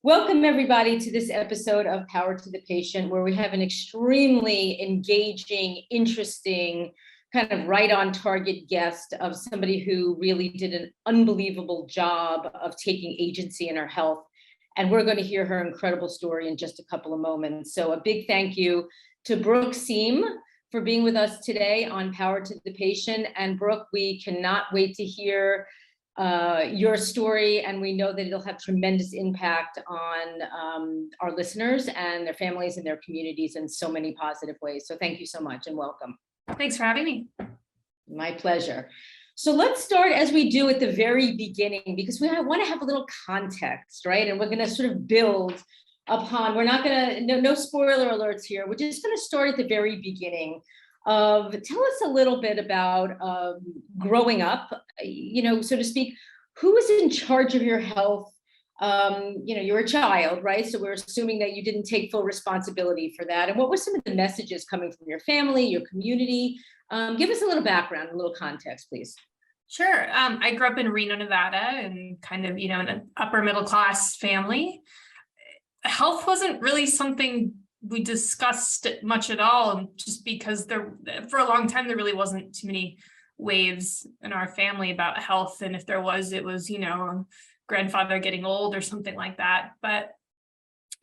Welcome, everybody, to this episode of Power to the Patient, where we have an extremely engaging, interesting, kind of right on target guest of somebody who really did an unbelievable job of taking agency in our health. And we're going to hear her incredible story in just a couple of moments. So a big thank you to Brooke Siem for being with us today on Power to the Patient. And Brooke, we cannot wait to hear your story, and we know that it'll have tremendous impact on our listeners and their families and their communities in so many positive ways. So thank you so much and welcome. Thanks for having me. My pleasure. So let's start as we do at the very beginning, because we want to have a little context, right? And we're going to sort of build upon, we're not going to, no spoiler alerts here. We're just going to start at the very beginning. Tell us a little bit about growing up, so to speak. Who was in charge of your health? You're a child, right? So we're assuming that you didn't take full responsibility for that. And what were some of the messages coming from your family, your community? Give us a little background, a little context, please. Sure. I grew up in Reno, Nevada, and kind of, in an upper middle class family. Health wasn't really something we discussed much at all, just because for a long time, there really wasn't too many waves in our family about health. And if there was, it was, grandfather getting old or something like that. But,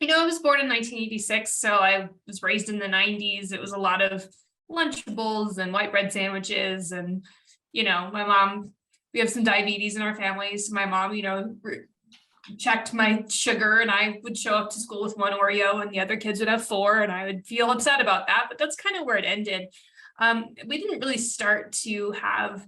I was born in 1986, so I was raised in the 90s. It was a lot of Lunchables and white bread sandwiches. And, my mom, we have some diabetes in our family. So my mom, checked my sugar, and I would show up to school with one Oreo and the other kids would have 4, and I would feel upset about that, but that's kind of where it ended. We didn't really start to have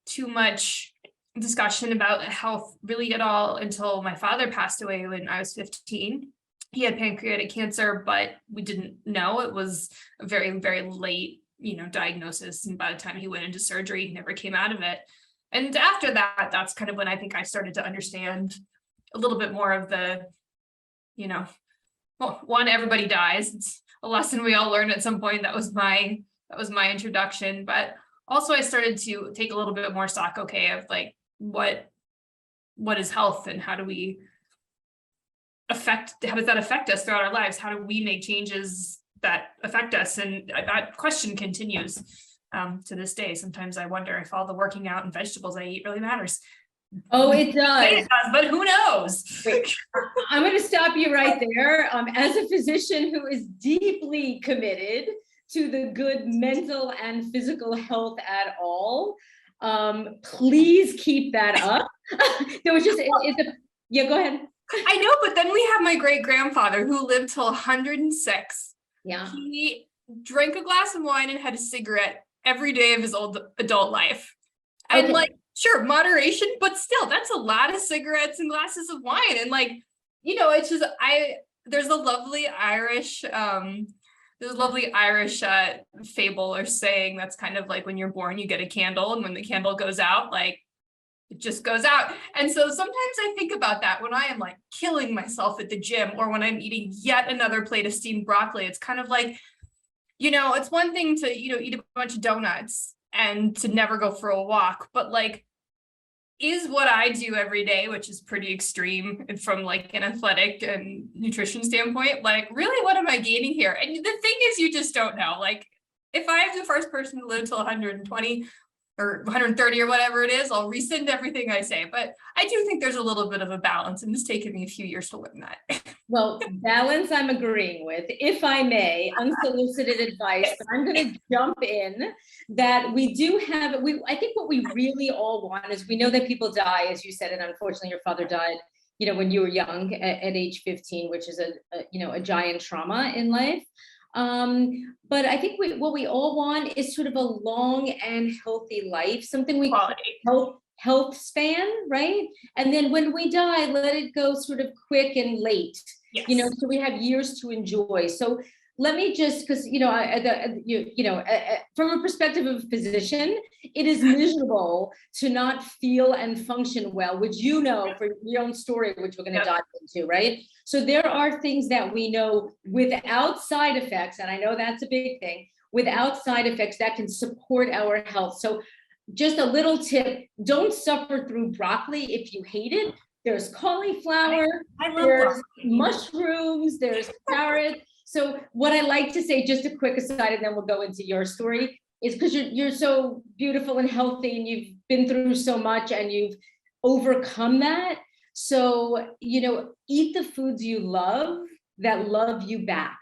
too much discussion about health really at all until my father passed away when I was 15. He had pancreatic cancer, but we didn't know. It was a very, very late, diagnosis. And by the time he went into surgery, he never came out of it. And after that, that's kind of when I think I started to understand a little bit more of the, one, everybody dies. It's a lesson we all learned at some point. That was my introduction. But also I started to take a little bit more stock, of like, what is health, and how does that affect us throughout our lives? How do we make changes that affect us? And that question continues to this day. Sometimes I wonder if all the working out and vegetables I eat really matters. Oh, it does. It does, but who knows? Wait, I'm going to stop you right there. As a physician who is deeply committed to the good mental and physical health at all, please keep that up. There was yeah, go ahead. I know, but then we have my great grandfather who lived till 106. Yeah. He drank a glass of wine and had a cigarette every day of his old adult life. And sure, moderation, but still, that's a lot of cigarettes and glasses of wine. And it's just, there's a lovely Irish fable or saying that's kind of like when you're born, you get a candle, and when the candle goes out, it just goes out. And so sometimes I think about that when I am killing myself at the gym, or when I'm eating yet another plate of steamed broccoli. It's kind of it's one thing to, eat a bunch of donuts and to never go for a walk, but is what I do every day, which is pretty extreme from an athletic and nutrition standpoint, really, what am I gaining here? And the thing is, you just don't know. If I'm the first person to live till 120 or 130 or whatever it is, I'll rescind everything I say. But I do think there's a little bit of a balance, and it's taken me a few years to learn that. Well, balance I'm agreeing with. If I may, unsolicited advice, but I'm going to jump in that we do have, I think what we really all want is, we know that people die, as you said, and unfortunately your father died, when you were young at age 15, which is a giant trauma in life. But I think what we all want is sort of a long and healthy life, something we call health span, right? And then when we die, let it go sort of quick and late, yes. So we have years to enjoy. So let me just, because, from a perspective of a physician, it is miserable to not feel and function well, which for your own story, which we're going to dive into, right? So there are things that we know without side effects, and I know that's a big thing, without side effects that can support our health. So just a little tip, don't suffer through broccoli if you hate it. there's cauliflower, I love there's broccoli. mushrooms, there's carrots. So what I like to say, just a quick aside, and then we'll go into your story, is because you're so beautiful and healthy, and you've been through so much, and you've overcome that. So, eat the foods you love that love you back.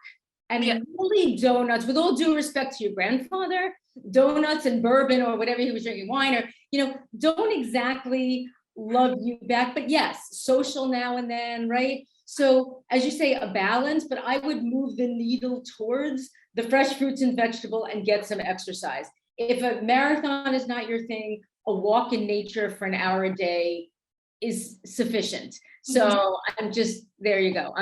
And Yeah. really, donuts, with all due respect to your grandfather, donuts and bourbon or whatever he was drinking, wine, or, don't exactly love you back. But yes, social now and then, right? So as you say, a balance, but I would move the needle towards the fresh fruits and vegetable and get some exercise. If a marathon is not your thing, a walk in nature for an hour a day is sufficient. So I'm just, there you go.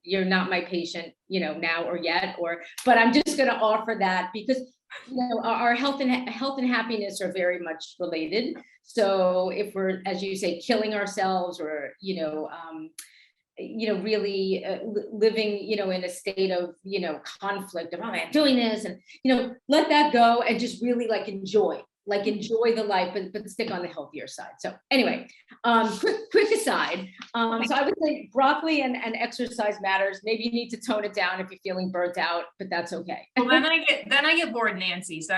You're not my patient, now or yet, but I'm just going to offer that because, our health and happiness are very much related. So if we're, as you say, killing ourselves or, really living, in a state of, conflict of, oh, I'm doing this, and, let that go and just really enjoy the life, but stick on the healthier side. So anyway, quick aside. So I would say broccoli and exercise matters. Maybe you need to tone it down if you're feeling burnt out, but that's okay. Well, then I get bored, Nancy. So,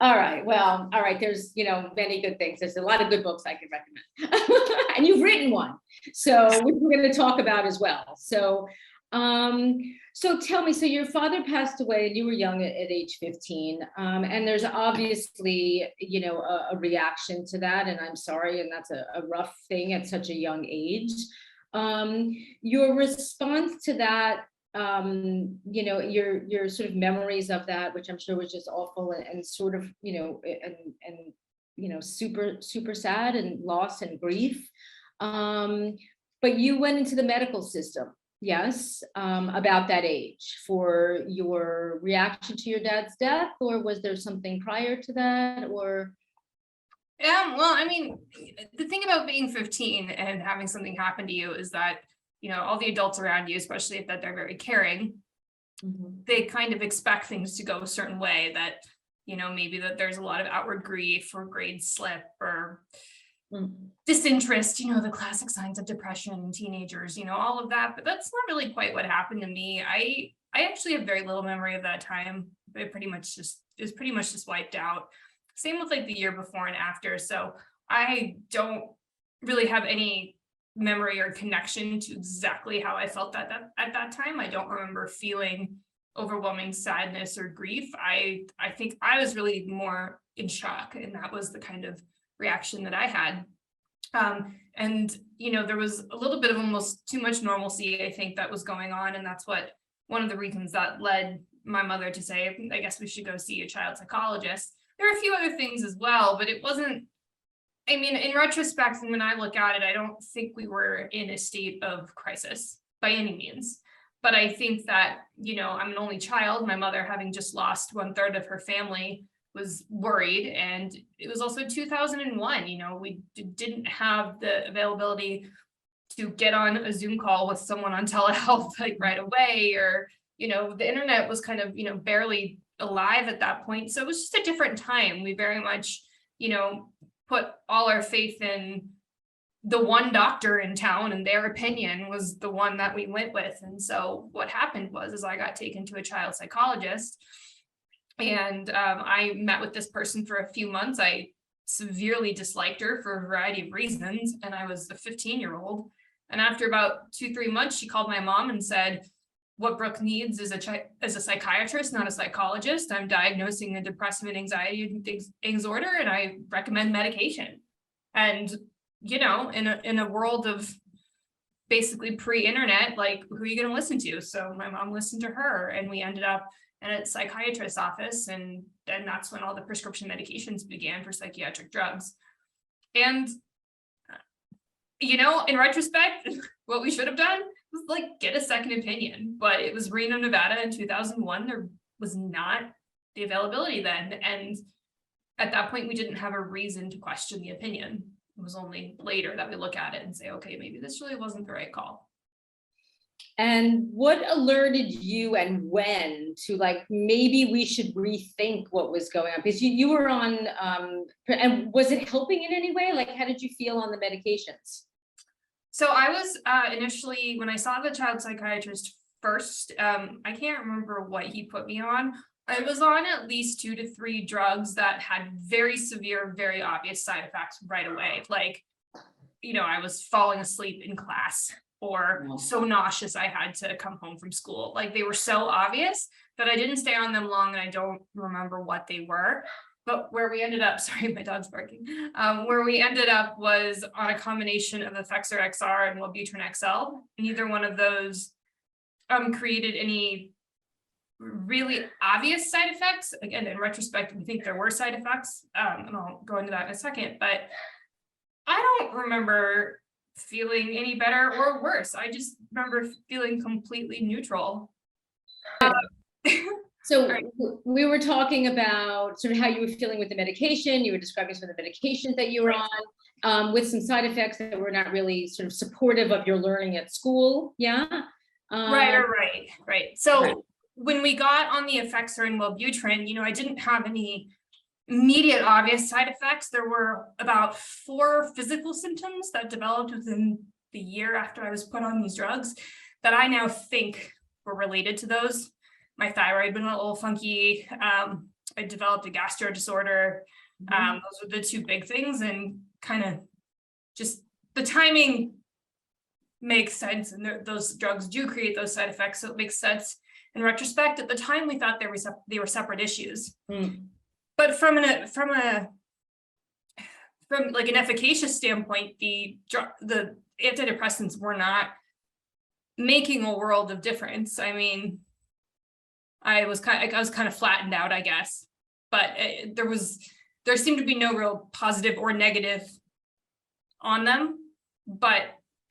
All right. Well, all right. There's, many good things. There's a lot of good books I can recommend. And you've written one. So we're going to talk about as well. So, so tell me, so your father passed away and you were young at age 15. And there's obviously, a reaction to that. And I'm sorry. And that's a rough thing at such a young age. Your response to that, your sort of memories of that, which I'm sure was just awful and sort of, super sad and loss and grief. But you went into the medical system, yes, about that age for your reaction to your dad's death, or was there something prior to that, or? Well, I mean, the thing about being 15 and having something happen to you is that, all the adults around you, especially if that they're very caring, they kind of expect things to go a certain way that, maybe that there's a lot of outward grief or grade slip or disinterest, the classic signs of depression in teenagers, all of that. But that's not really quite what happened to me. I actually have very little memory of that time. It was pretty much just wiped out. Same with the year before and after. So I don't really have any memory or connection to exactly how I felt at that time. I don't remember feeling overwhelming sadness or grief. I think I was really more in shock, and that was the kind of reaction that I had. And there was a little bit of almost too much normalcy, I think, that was going on, and that's one of the reasons that led my mother to say, I guess we should go see a child psychologist. There are a few other things as well, but it wasn't, I mean, in retrospect, and when I look at it, I don't think we were in a state of crisis by any means. But I think that, I'm an only child. My mother, having just lost 1/3 of her family, was worried. And it was also 2001, we didn't have the availability to get on a Zoom call with someone on telehealth right away, or, the internet was kind of, barely alive at that point. So it was just a different time. We very much, put all our faith in the one doctor in town, and their opinion was the one that we went with. And so what happened was I got taken to a child psychologist, and I met with this person for a few months. I severely disliked her for a variety of reasons, and I was a 15-year-old. And after about 2-3 months, she called my mom and said, what Brooke needs is a psychiatrist, not a psychologist. I'm diagnosing a depressive and anxiety disorder, and I recommend medication. And, in a world of basically pre-internet, who are you going to listen to? So my mom listened to her, and we ended up in a psychiatrist's office. And then that's when all the prescription medications began for psychiatric drugs. And, in retrospect, what we should have done was get a second opinion, but it was Reno, Nevada in 2001. There was not the availability then. And at that point, we didn't have a reason to question the opinion. It was only later that we look at it and say, okay, maybe this really wasn't the right call. And what alerted you and when to maybe we should rethink what was going on? Because you were on, and was it helping in any way? How did you feel on the medications? So I was initially, when I saw the child psychiatrist first, I can't remember what he put me on. I was on at least 2 to 3 drugs that had very severe, very obvious side effects right away. Like, I was falling asleep in class or so nauseous I had to come home from school. Like, they were so obvious that I didn't stay on them long, and I don't remember what they were. But where we ended up, sorry, my dog's barking. Where we ended up was on a combination of Effexor XR and Wellbutrin XL. Neither one of those created any really obvious side effects. Again, in retrospect, we think there were side effects, and I'll go into that in a second. But I don't remember feeling any better or worse. I just remember feeling completely neutral. So we were talking about sort of how you were feeling with the medication. You were describing some of the medications that you were on, with some side effects that were not really sort of supportive of your learning at school. Yeah. Right. So when we got on the Effexor and Wellbutrin, I didn't have any immediate obvious side effects. There were about 4 physical symptoms that developed within the year after I was put on these drugs that I now think were related to those. My thyroid had been a little funky. I developed a gastro disorder. Those were the 2 big things, and kind of just the timing makes sense. And those drugs do create those side effects. So it makes sense in retrospect. At the time, we thought they were separate issues. But from like an efficacious standpoint, the antidepressants were not making a world of difference. I mean, I was kind of flattened out, I guess, but there seemed to be no real positive or negative on them, but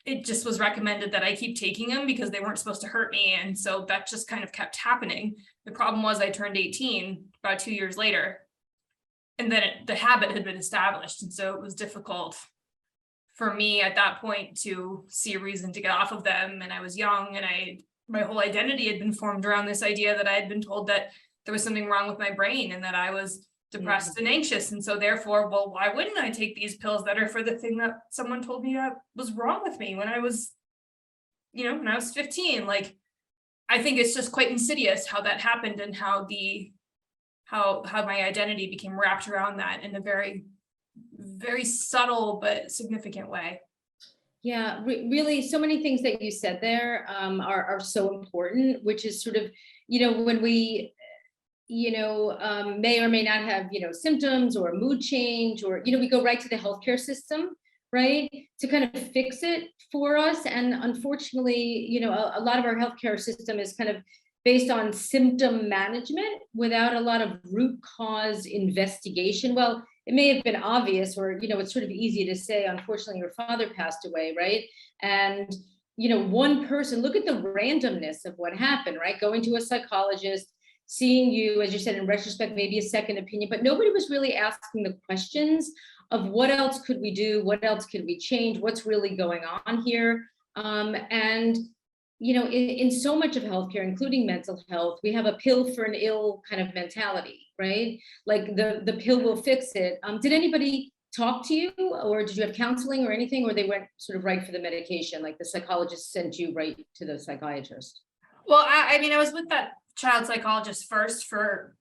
it just was recommended that I keep taking them because they weren't supposed to hurt me. And so that just kind of kept happening. The problem was I turned 18 about 2 years later, and then the habit had been established. And so it was difficult for me at that point to see a reason to get off of them. And I was young, and my whole identity had been formed around this idea that I had been told that there was something wrong with my brain and that I was depressed and anxious. And so therefore, well, why wouldn't I take these pills that are for the thing that someone told me that was wrong with me when I was, when I was 15? Like, I think it's just quite insidious how that happened, and how my identity became wrapped around that in a very, very subtle but significant way. Yeah, really, so many things that you said there are so important, which is sort of, when we, may or may not have, symptoms or mood change, or, we go right to the healthcare system, right, to kind of fix it for us. And unfortunately, a lot of our healthcare system is kind of based on symptom management without a lot of root cause investigation. Well, it may have been obvious, or, it's sort of easy to say, unfortunately, your father passed away, right? And, one person, look at the randomness of what happened, right? Going to a psychologist, seeing you, as you said, in retrospect, maybe a second opinion, but nobody was really asking the questions of what else could we do? What else could we change? What's really going on here? And in so much of healthcare, including mental health, we have a pill for an ill kind of mentality, right? Like the pill will fix it. Did anybody talk to you, or did you have counseling or anything, or they went sort of right for the medication, like the psychologist sent you right to the psychiatrist? Well, I mean, I was with that child psychologist first for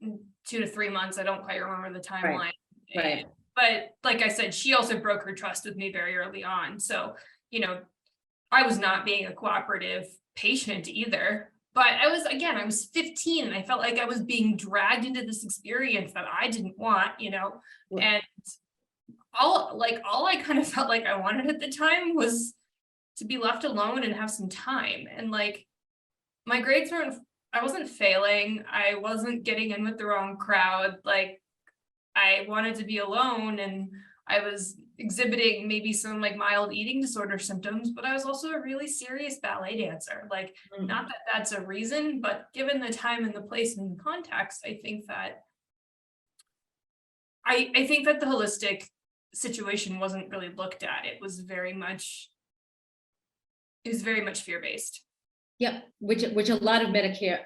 2 to 3 months. I don't quite remember the timeline. Right. But like I said, she also broke her trust with me very early on. So, I was not being a cooperative patient either. But I was 15, and I felt like I was being dragged into this experience that I didn't want, and all I kind of felt like I wanted at the time was to be left alone and have some time. And like, my grades I wasn't failing. I wasn't getting in with the wrong crowd. Like, I wanted to be alone, and I was exhibiting maybe some like mild eating disorder symptoms, but I was also a really serious ballet dancer. Like, not that that's a reason, but given the time and the place and the context, I think that the holistic situation wasn't really looked at. It was very much fear-based. Yep, which a lot of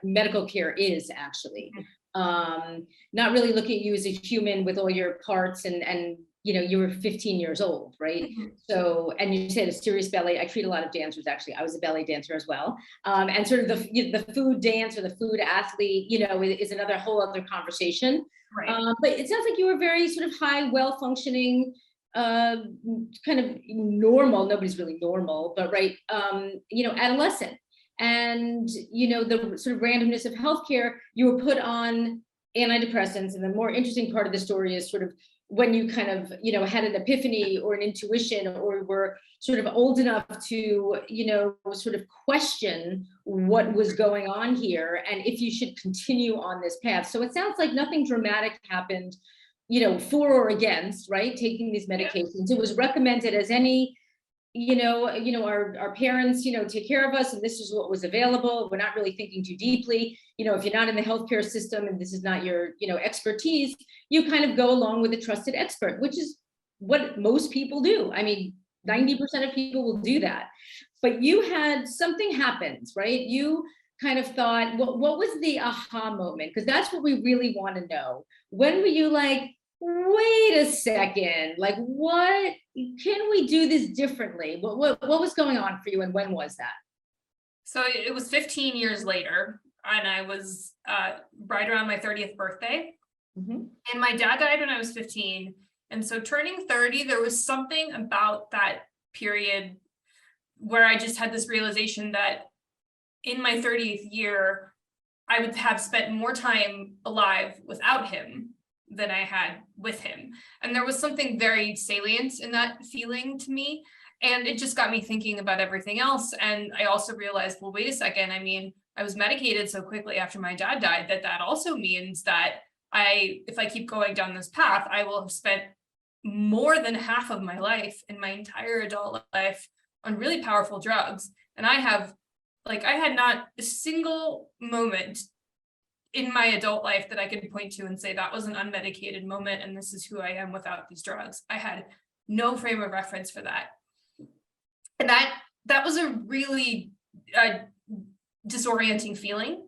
medical care is actually. Not really looking at you as a human with all your parts and you were 15 years old, right? So, and you said a serious ballet. I treat a lot of dancers, actually. I was a ballet dancer as well. And sort of the food dance or the food athlete, is another whole other conversation. Right. But it sounds like you were very sort of high, well-functioning, kind of normal. Nobody's really normal, but right, adolescent. And, the sort of randomness of healthcare, you were put on antidepressants. And the more interesting part of the story is sort of when you kind of, had an epiphany or an intuition, or were sort of old enough to, sort of question what was going on here and if you should continue on this path. So it sounds like nothing dramatic happened, for or against, right? Taking these medications. It was recommended as any, our parents, take care of us, and this is what was available. We're not really thinking too deeply. If you're not in the healthcare system and this is not your, expertise, you kind of go along with a trusted expert, which is what most people do. I mean, 90% of people will do that. But you had something happens, right? You kind of thought, what was the aha moment? Because that's what we really want to know. When were you like, wait a second, like, what can we do this differently? What was going on for you, and when was that? So it was 15 years later, and I was right around my 30th birthday. And my dad died when I was 15. And so turning 30, there was something about that period where I just had this realization that in my 30th year, I would have spent more time alive without him than I had with him. And there was something very salient in that feeling to me. And it just got me thinking about everything else. And I also realized, well, wait a second. I mean, I was medicated so quickly after my dad died that also means that if I keep going down this path, I will have spent more than half of my life, in my entire adult life, on really powerful drugs. And I had not a single moment in my adult life that I could point to and say that was an unmedicated moment and this is who I am without these drugs. I had no frame of reference for that. And that was a really disorienting feeling.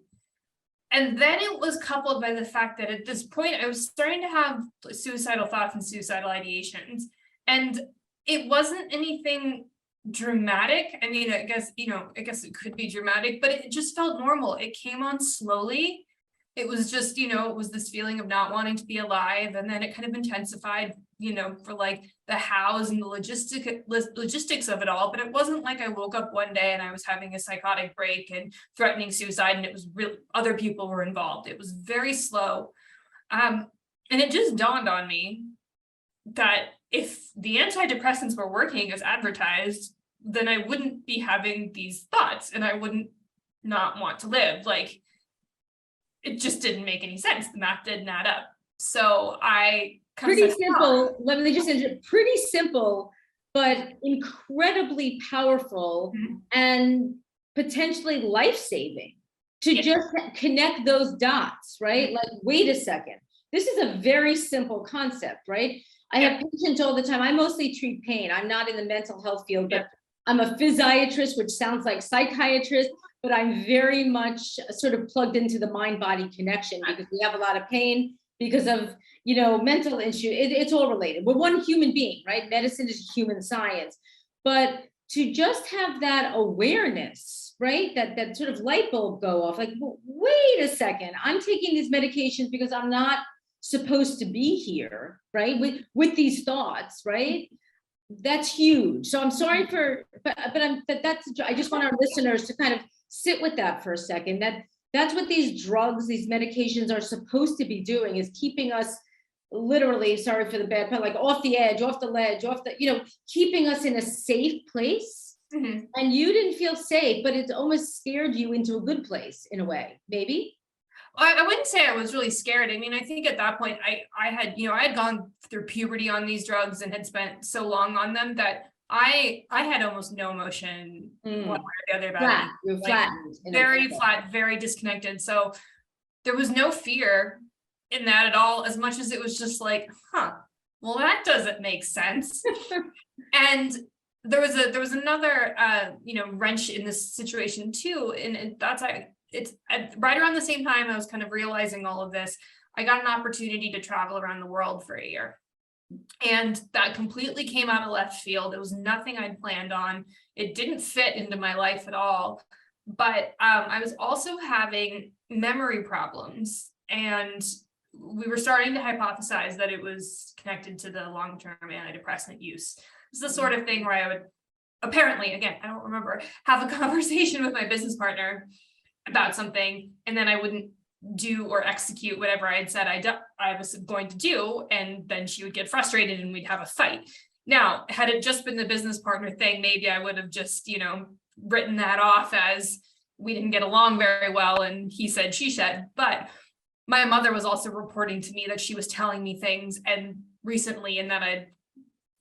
And then it was coupled by the fact that at this point I was starting to have suicidal thoughts and suicidal ideations. And it wasn't anything dramatic. I mean, I guess it could be dramatic, but it just felt normal. It came on slowly. It was just, it was this feeling of not wanting to be alive. And then it kind of intensified, for like the hows and the logistics of it all. But it wasn't like I woke up one day and I was having a psychotic break and threatening suicide and it was real, other people were involved. It was very slow. And it just dawned on me that if the antidepressants were working as advertised, then I wouldn't be having these thoughts and I wouldn't not want to live. Like, it just didn't make any sense. The math didn't add up. So I pretty simple. Let me just interrupt. Pretty simple, but incredibly powerful and potentially life-saving to just connect those dots, right? Like, wait a second. This is a very simple concept, right? I have patients all the time. I mostly treat pain. I'm not in the mental health field, but I'm a physiatrist, which sounds like psychiatrist, but I'm very much sort of plugged into the mind-body connection because we have a lot of pain because of, mental issue. It's all related. We're one human being, right? Medicine is human science. But to just have that awareness, right? That sort of light bulb go off, like, well, wait a second, I'm taking these medications because I'm not supposed to be here, right? With these thoughts, right? That's huge. So I'm sorry I just want our listeners to kind of sit with that for a second. That's what these drugs, these medications are supposed to be doing, is keeping us literally, sorry for the bad pun, like off the edge, off the ledge, keeping us in a safe place. And you didn't feel safe, but it almost scared you into a good place in a way, maybe? I wouldn't say I was really scared. I mean, I think at that point I had gone through puberty on these drugs and had spent so long on them that I had almost no emotion one way or the other about it. You're flattened. Very flat, very disconnected. So there was no fear in that at all, as much as it was just like, well, that doesn't make sense. And there was another wrench in this situation too. And it's right around the same time I was kind of realizing all of this, I got an opportunity to travel around the world for a year. And that completely came out of left field. It was nothing I'd planned on. It didn't fit into my life at all. But I was also having memory problems, and we were starting to hypothesize that it was connected to the long-term antidepressant use. It's the sort of thing where I would apparently, again, I don't remember, have a conversation with my business partner about something, and then I wouldn't do or execute whatever I had said I was going to do, and then she would get frustrated and we'd have a fight. Now, had it just been the business partner thing, maybe I would have just, written that off as we didn't get along very well and he said, she said. But my mother was also reporting to me that she was telling me things and recently, and that I'd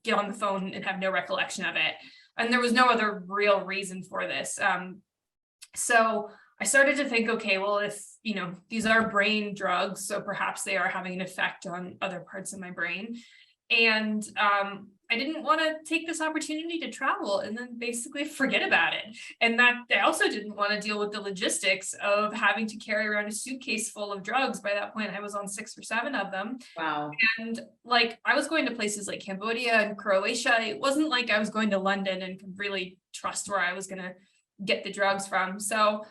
get on the phone and have no recollection of it. And there was no other real reason for this. So I started to think, okay, well, if, these are brain drugs, so perhaps they are having an effect on other parts of my brain. And I didn't want to take this opportunity to travel and then basically forget about it. And that I also didn't want to deal with the logistics of having to carry around a suitcase full of drugs. By that point, I was on 6 or 7 of them. Wow. And I was going to places like Cambodia and Croatia. It wasn't like I was going to London and could really trust where I was going to get the drugs from. So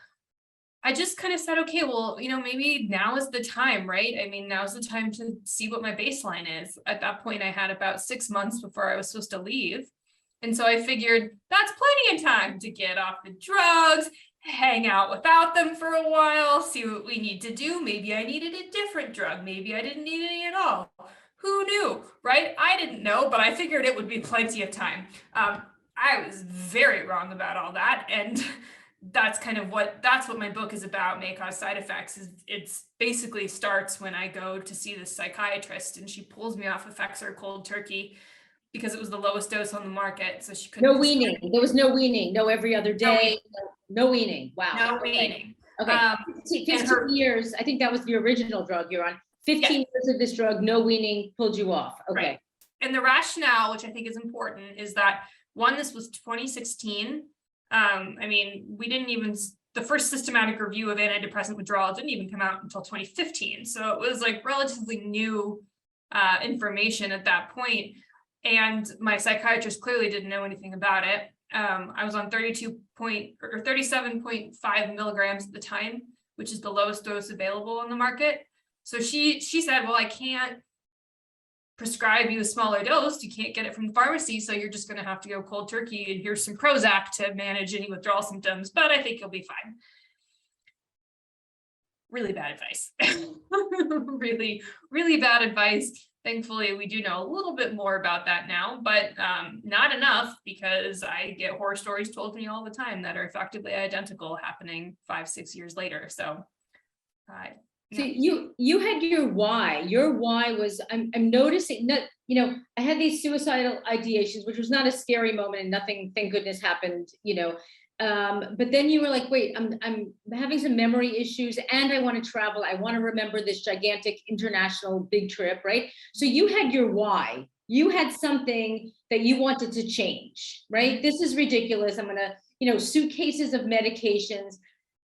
I just kind of said, okay, well, maybe now is the time, right? I mean, now's the time to see what my baseline is. At that point, I had about 6 months before I was supposed to leave. And so I figured that's plenty of time to get off the drugs, hang out without them for a while, see what we need to do. Maybe I needed a different drug. Maybe I didn't need any at all. Who knew, right? I didn't know, but I figured it would be plenty of time. I was very wrong about all that. And that's what my book is about, May Cause Side Effects. It's basically starts when I go to see this psychiatrist and she pulls me off Effexor cold turkey because it was the lowest dose on the market. So she couldn't. No weaning. There was no weaning. No every other day. No weaning. Wow. No weaning. Okay. 15 years. I think that was the original drug you're on. 15 years of this drug, no weaning, pulled you off. Okay. Right. And the rationale, which I think is important, is that one, this was 2016. The first systematic review of antidepressant withdrawal didn't even come out until 2015. So it was relatively new information at that point. And my psychiatrist clearly didn't know anything about it. I was on 37.5 milligrams at the time, which is the lowest dose available on the market. So she said, well, I can't prescribe you a smaller dose. You can't get it from the pharmacy. So you're just going to have to go cold turkey, and here's some Prozac to manage any withdrawal symptoms, but I think you'll be fine. Really bad advice. Really, really bad advice. Thankfully, we do know a little bit more about that now, but not enough, because I get horror stories told to me all the time that are effectively identical happening 5-6 years later. So so you had your why. Your why was, I'm noticing that, I had these suicidal ideations, which was not a scary moment and nothing, thank goodness, happened, but then you were like, wait, I'm having some memory issues and I want to travel. I want to remember this gigantic international big trip, right? So you had your why. You had something that you wanted to change, right? This is ridiculous. I'm going to, suitcases of medications.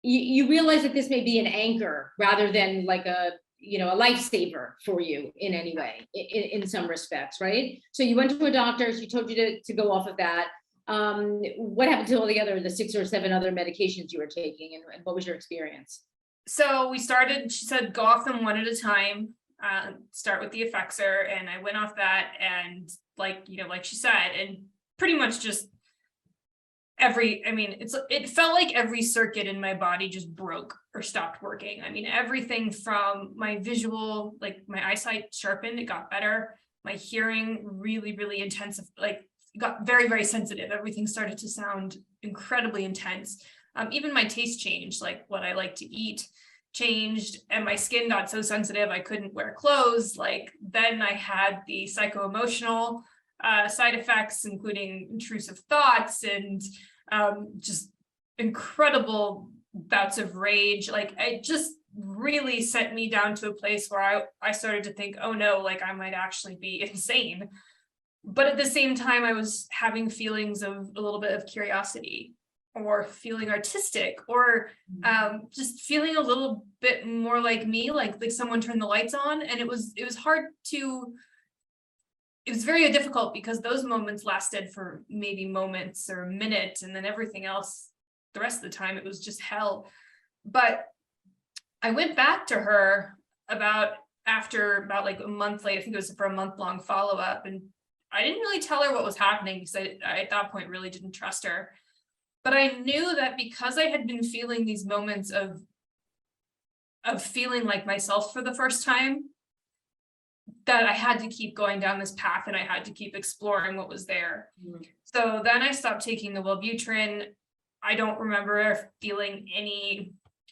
You realize that this may be an anchor rather than like a lifesaver for you in any way, in some respects, right? So you went to a doctor, she told you to go off of that. What happened to all the 6 or 7 other medications you were taking, and what was your experience? So she said, go off them one at a time, start with the Effexor, and I went off that, and like she said, and pretty much just it felt like every circuit in my body just broke or stopped working. Everything from my visual, my eyesight sharpened, it got better. My hearing really, really intensive, got very, very sensitive. Everything started to sound incredibly intense. Even my taste changed, what I like to eat changed, and my skin got so sensitive I couldn't wear clothes. Then I had the psycho-emotional side effects, including intrusive thoughts and just incredible bouts of rage. It just really sent me down to a place where I started to think, oh no, I might actually be insane. But at the same time, I was having feelings of a little bit of curiosity, or feeling artistic, or just feeling a little bit more like me, like someone turned the lights on, and it was hard to it was very difficult because those moments lasted for maybe moments or a minute, and then everything else, the rest of the time, it was just hell. But I went back to her after about like a month later. I think it was for a month-long follow-up, and I didn't really tell her what was happening because I at that point really didn't trust her. But I knew that because I had been feeling these moments of feeling like myself for the first time, that I had to keep going down this path and I had to keep exploring what was there. So then I stopped taking the Wellbutrin. I don't remember feeling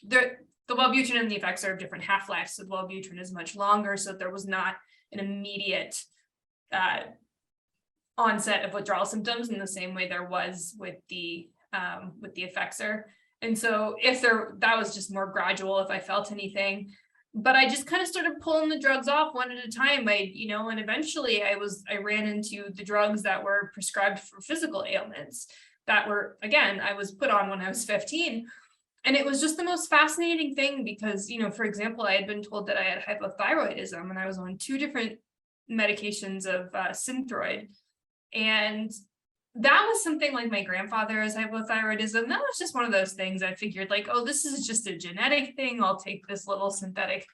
the Wellbutrin and the effects are of different half-lives. So the Wellbutrin is much longer. So there was not an immediate onset of withdrawal symptoms in the same way there was with the Effexor. And so that was just more gradual if I felt anything. But I just kind of started pulling the drugs off one at a time. And eventually I ran into the drugs that were prescribed for physical ailments that were, again, I was put on when I was 15. And it was just the most fascinating thing because, for example, I had been told that I had hypothyroidism and I was on 2 different medications of Synthroid. And that was something like my grandfather has hypothyroidism. That was just one of those things I figured like, oh, this is just a genetic thing. I'll take this little synthetic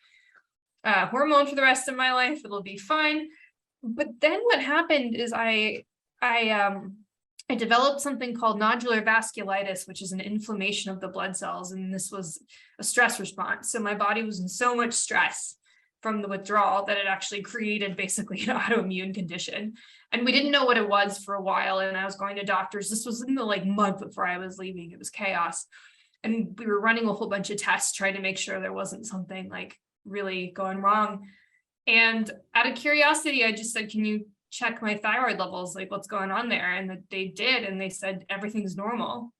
hormone for the rest of my life. It'll be fine. But then what happened is I developed something called nodular vasculitis, which is an inflammation of the blood cells. And this was a stress response. So my body was in so much stress from the withdrawal that it actually created basically an autoimmune condition. And we didn't know what it was for a while. And I was going to doctors. This was in the month before I was leaving. It was chaos. And we were running a whole bunch of tests, trying to make sure there wasn't something really going wrong. And out of curiosity, I just said, can you check my thyroid levels? What's going on there? And they did. And they said, everything's normal.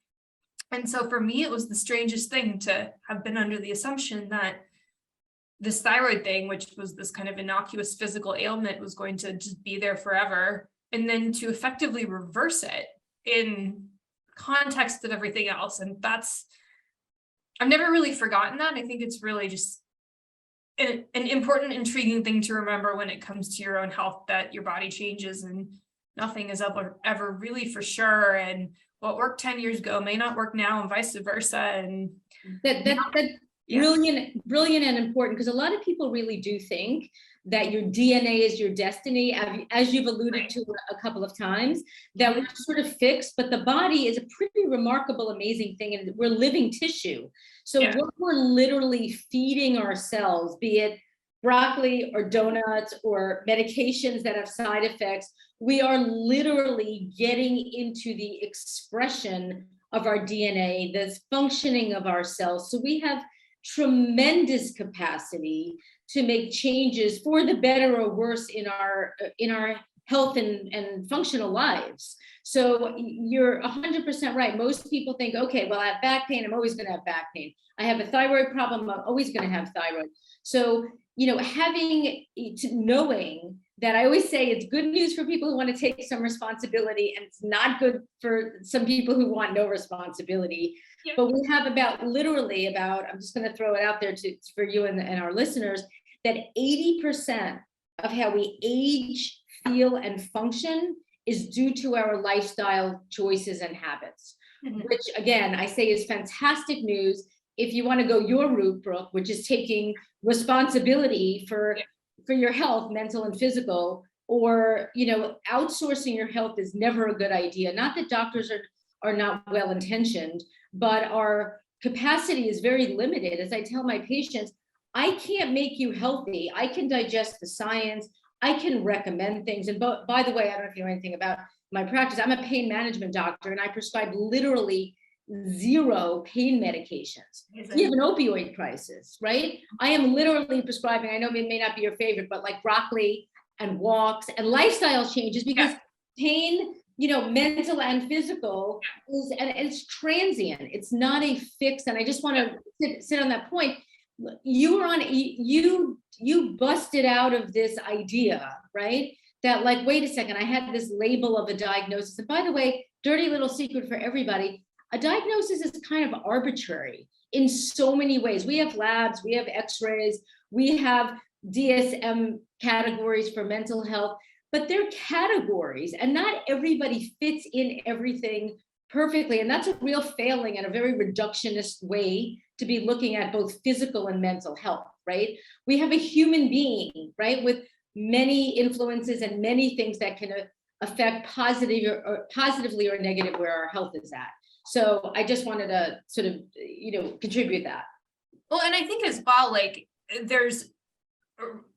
And so for me, it was the strangest thing to have been under the assumption that this thyroid thing, which was this kind of innocuous physical ailment, was going to just be there forever. And then to effectively reverse it in context of everything else. And I've never really forgotten that. I think it's really just an important, intriguing thing to remember when it comes to your own health, that your body changes and nothing is ever really for sure. And what worked 10 years ago may not work now, and vice versa. And brilliant and important, because a lot of people really do think that your DNA is your destiny, as you've alluded to a couple of times, that we're sort of fixed, but the body is a pretty remarkable, amazing thing, and we're living tissue. So what we're literally feeding ourselves, be it broccoli or donuts or medications that have side effects, we are literally getting into the expression of our DNA, the functioning of our cells. So we have tremendous capacity to make changes for the better or worse in our health and functional lives. So you're 100% right. Most people think, okay, well, I have back pain, I'm always going to have back pain. I have a thyroid problem, I'm always going to have thyroid. So, knowing that, I always say it's good news for people who want to take some responsibility, and it's not good for some people who want no responsibility. But we have literally about, I'm just going to throw it out there for you and our listeners, that 80% of how we age, feel, and function is due to our lifestyle choices and habits, which again, I say is fantastic news. If you want to go your route, Brooke, which is taking responsibility for your health, mental and physical, or, outsourcing your health is never a good idea. Not that doctors are not well-intentioned, but our capacity is very limited. As I tell my patients, I can't make you healthy. I can digest the science. I can recommend things. And by the way, I don't know if you know anything about my practice. I'm a pain management doctor, and I prescribe literally 0 pain medications. We have an opioid crisis, right? I am literally prescribing, I know it may not be your favorite, but broccoli and walks and lifestyle changes, because pain, mental and physical, and it's transient. It's not a fix. And I just want to sit on that point. You busted out of this idea, right? That wait a second, I had this label of a diagnosis. And by the way, dirty little secret for everybody, a diagnosis is kind of arbitrary in so many ways. We have labs, we have x-rays, we have DSM categories for mental health, but they're categories, and not everybody fits in everything perfectly. And that's a real failing and a very reductionist way to be looking at both physical and mental health, right? We have a human being, right, with many influences and many things that can affect positively or negative where our health is at. So I just wanted to sort of, contribute that. Well, and I think as well, like there's,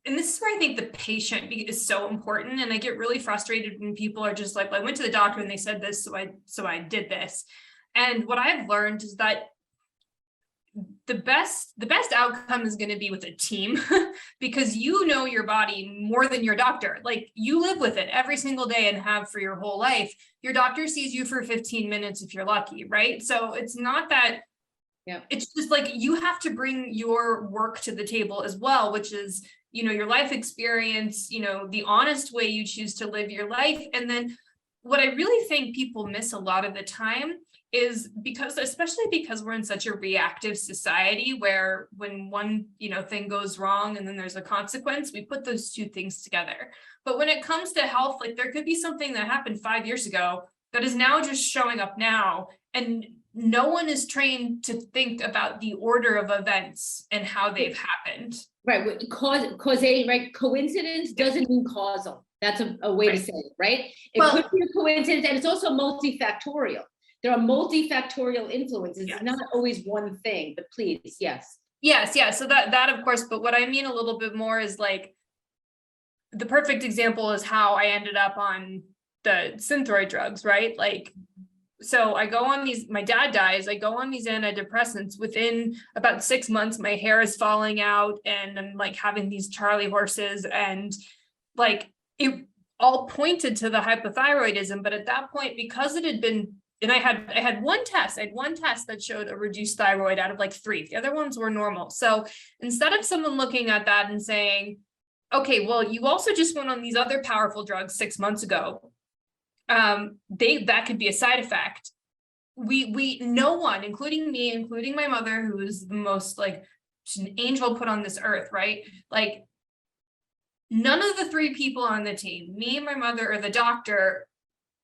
and this is where I think the patient is so important. And I get really frustrated when people are just like, well, I went to the doctor and they said this, so I did this. And what I've learned is that the best outcome is going to be with a team because you know your body more than your doctor. Like you live with it every single day and have for your whole life. Your doctor sees you for 15 minutes if you're lucky, right? So it's not that, it's just like you have to bring your work to the table as well, which is, your life experience, the honest way you choose to live your life. And then what I really think people miss a lot of the time is especially because we're in such a reactive society where when one, thing goes wrong and then there's a consequence, we put those two things together. But when it comes to health, like there could be something that happened 5 years ago that is now just showing up now. And no one is trained to think about the order of events and how they've happened. Right. Causation, right? Coincidence doesn't mean causal. That's a way to say it, right? It could be a coincidence, and it's also multifactorial. There are multifactorial influences. Yes. It's not always one thing, but please, yes. Yes, yeah. So that of course, but what I mean a little bit more is like the perfect example is how I ended up on the synthroid drugs, right? Like, so I go on these, my dad dies, I go on these antidepressants. Within about 6 months, my hair is falling out and I'm like having these Charlie horses, and like it all pointed to the hypothyroidism. But at that point, because it had been, and I had one test that showed a reduced thyroid out of like 3. The other ones were normal. So instead of someone looking at that and saying, okay, well, you also just went on these other powerful drugs 6 months ago, that could be a side effect. We no one, including me, including my mother, who is the most like an angel put on this earth, right? Like none of the 3 people on the team, me, my mother, or the doctor,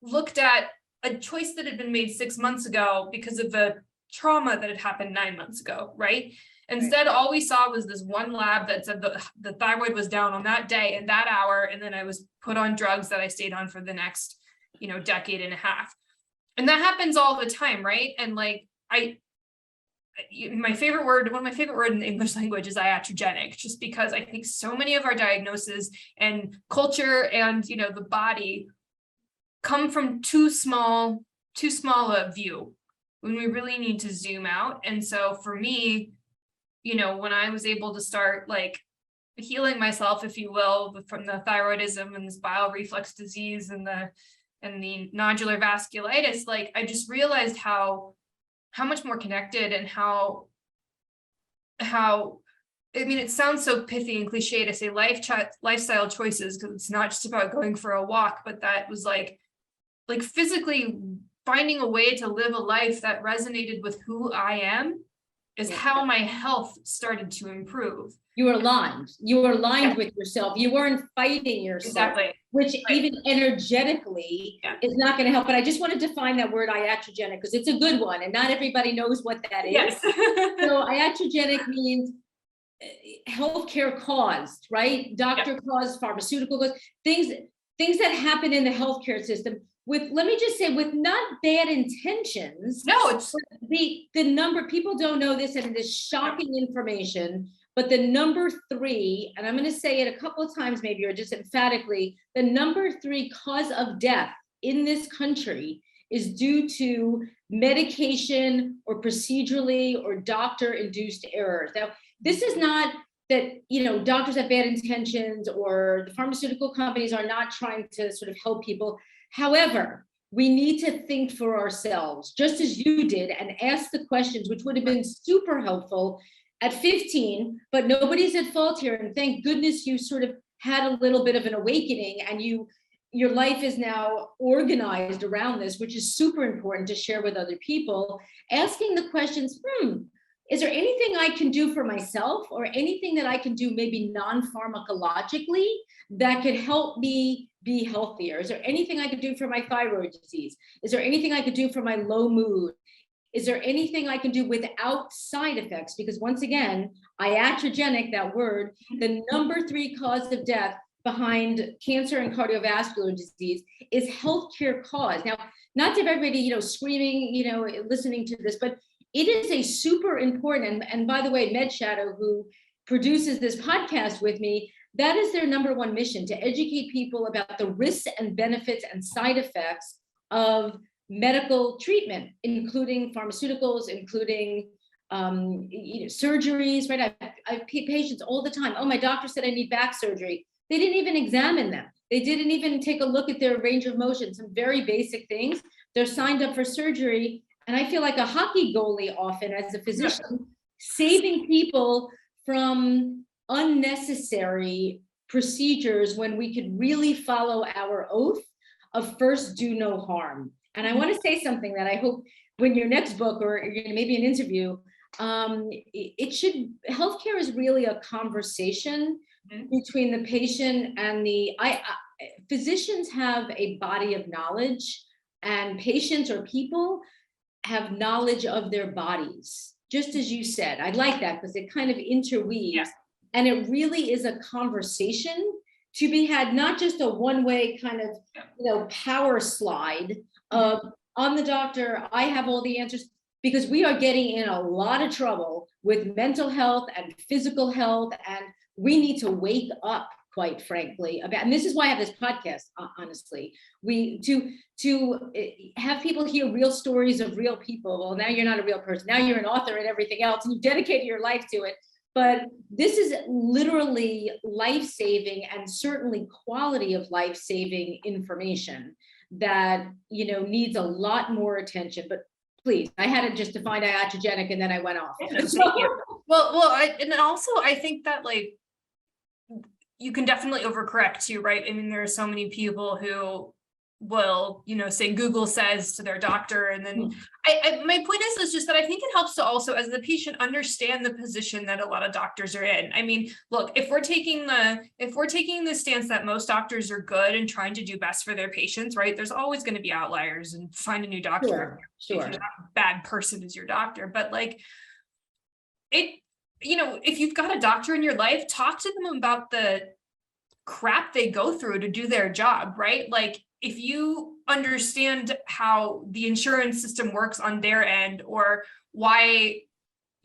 looked at a choice that had been made 6 months ago because of the trauma that had happened 9 months ago, right? Instead, all we saw was this one lab that said the thyroid was down on that day and that hour, and then I was put on drugs that I stayed on for the next, decade and a half. And that happens all the time, right? And like one of my favorite words in the English language is iatrogenic, just because I think so many of our diagnoses and culture and, the body come from too small a view when we really need to zoom out. And so for me, when I was able to start like healing myself, if you will, from the thyroidism and this bile reflux disease and the nodular vasculitis, like I just realized how much more connected and how I mean, it sounds so pithy and cliche to say lifestyle choices, because it's not just about going for a walk, but that was like physically finding a way to live a life that resonated with who I am is how my health started to improve. You were aligned with yourself. You weren't fighting yourself, exactly. Which even energetically is not going to help. But I just want to define that word iatrogenic because it's a good one, and not everybody knows what that is. Yes. So iatrogenic means healthcare caused, right? Doctor caused, pharmaceutical caused, things that happen in the healthcare system with, let me just say, with not bad intentions. No, it's the number, people don't know this, and it is shocking information, but the number 3, and I'm going to say it a couple of times maybe, or just emphatically, the number 3 cause of death in this country is due to medication or procedurally or doctor induced errors. Now, this is not that, doctors have bad intentions or the pharmaceutical companies are not trying to sort of help people. However, we need to think for ourselves, just as you did, and ask the questions, which would have been super helpful at 15, but nobody's at fault here. And thank goodness you sort of had a little bit of an awakening, and your life is now organized around this, which is super important to share with other people. Asking the questions, is there anything I can do for myself, or anything that I can do maybe non-pharmacologically that could help me be healthier? Is there anything I could do for my thyroid disease? Is there anything I could do for my low mood? Is there anything I can do without side effects? Because once again, iatrogenic, that word, the number 3 cause of death behind cancer and cardiovascular disease is healthcare cause. Now, not to everybody, screaming, listening to this, but it is a super important, and by the way, MedShadow, who produces this podcast with me, that is their number 1 mission, to educate people about the risks and benefits and side effects of medical treatment, including pharmaceuticals, including surgeries, right? I have patients all the time. Oh, my doctor said I need back surgery. They didn't even examine them. They didn't even take a look at their range of motion, some very basic things. They're signed up for surgery. And I feel like a hockey goalie often as a physician, saving people from unnecessary procedures when we could really follow our oath of first do no harm. And I want to say something that I hope when your next book or maybe an interview, healthcare is really a conversation between the patient and physicians have a body of knowledge, and patients or people have knowledge of their bodies. Just as you said, I like that because it kind of interweaves, and it really is a conversation to be had, not just a one-way kind of, power slide of I'm the doctor, I have all the answers, because we are getting in a lot of trouble with mental health and physical health, and we need to wake up, quite frankly, and this is why I have this podcast, honestly, to have people hear real stories of real people. Well, now you're not a real person, now you're an author and everything else, and you've dedicated your life to it. But this is literally life-saving and certainly quality of life-saving information that, needs a lot more attention. But please, I had to just define iatrogenic and then I went off. I think that you can definitely overcorrect too, right? I mean, there are so many people who will, say Google says to their doctor. And then my point is just that I think it helps to also, as the patient, understand the position that a lot of doctors are in. I mean, look, if we're taking the stance that most doctors are good and trying to do best for their patients, right? There's always going to be outliers, and find a new doctor. Sure. If you're not a bad person as your doctor, but if you've got a doctor in your life, talk to them about the crap they go through to do their job, right? If you understand how the insurance system works on their end, or why,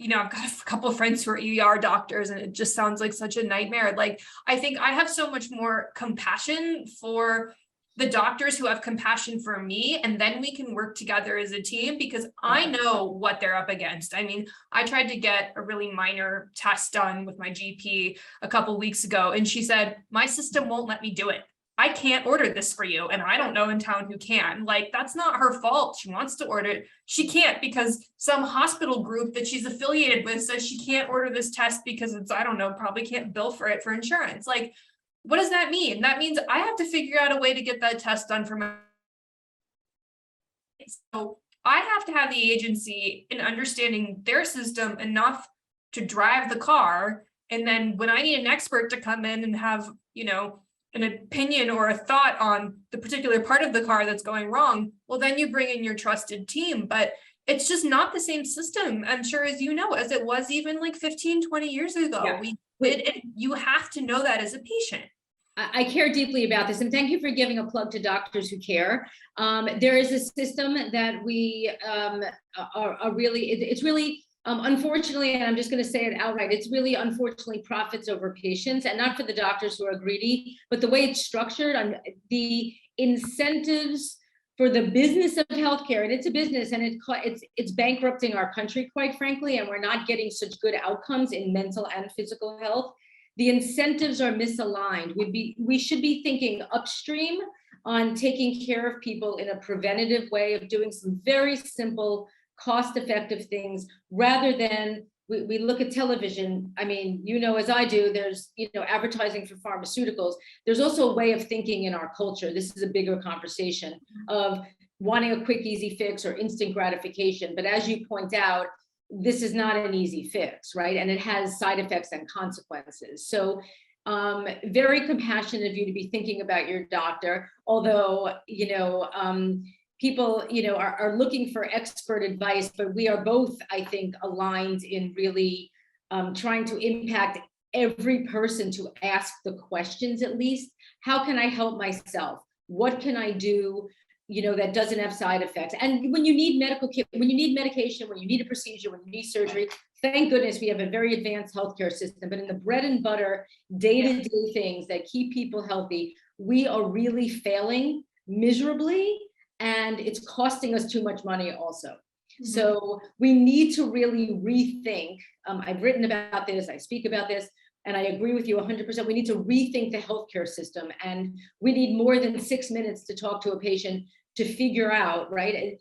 I've got a couple of friends who are ER doctors and it just sounds like such a nightmare. I think I have so much more compassion for the doctors who have compassion for me, and then we can work together as a team, because I know what they're up against. I mean, I tried to get a really minor test done with my GP a couple of weeks ago, and she said, my system won't let me do it. I can't order this for you. And I don't know in town who can. That's not her fault. She wants to order it. She can't, because some hospital group that she's affiliated with says she can't order this test because it's, I don't know, probably can't bill for it for insurance. What does that mean? That means I have to figure out a way to get that test done for my. So I have to have the agency in understanding their system enough to drive the car. And then when I need an expert to come in and have, an opinion or a thought on the particular part of the car that's going wrong, well, then you bring in your trusted team. But it's just not the same system, I'm sure, as as it was even 15, 20 years ago. Yeah. You have to know that as a patient. I care deeply about this, and thank you for giving a plug to doctors who care. There is a system that we are really, it's really, unfortunately, and I'm just going to say it outright, it's really unfortunately profits over patients, and not for the doctors who are greedy, but the way it's structured, on the incentives for the business of healthcare, and it's a business, and it's bankrupting our country, quite frankly, and we're not getting such good outcomes in mental and physical health. The incentives are misaligned. We should be thinking upstream on taking care of people in a preventative way, of doing some very simple, cost-effective things, rather than we look at television. I mean, as I do, there's advertising for pharmaceuticals. There's also a way of thinking in our culture. This is a bigger conversation of wanting a quick, easy fix or instant gratification. But as you point out, this is not an easy fix, right? And it has side effects and consequences. So Very compassionate of you to be thinking about your doctor, although, people, are looking for expert advice, but we are both, I think, aligned in really trying to impact every person to ask the questions at least. How can I help myself? What can I do, that doesn't have side effects? And when you need medical care, when you need medication, when you need a procedure, when you need surgery, thank goodness we have a very advanced healthcare system. But in the bread and butter, day-to-day things that keep people healthy, we are really failing miserably, and it's costing us too much money also. Mm-hmm. So we need to really rethink. I've written about this, I speak about this, and I agree with you 100%. We need to rethink the healthcare system, and we need more than 6 minutes to talk to a patient to figure out, right?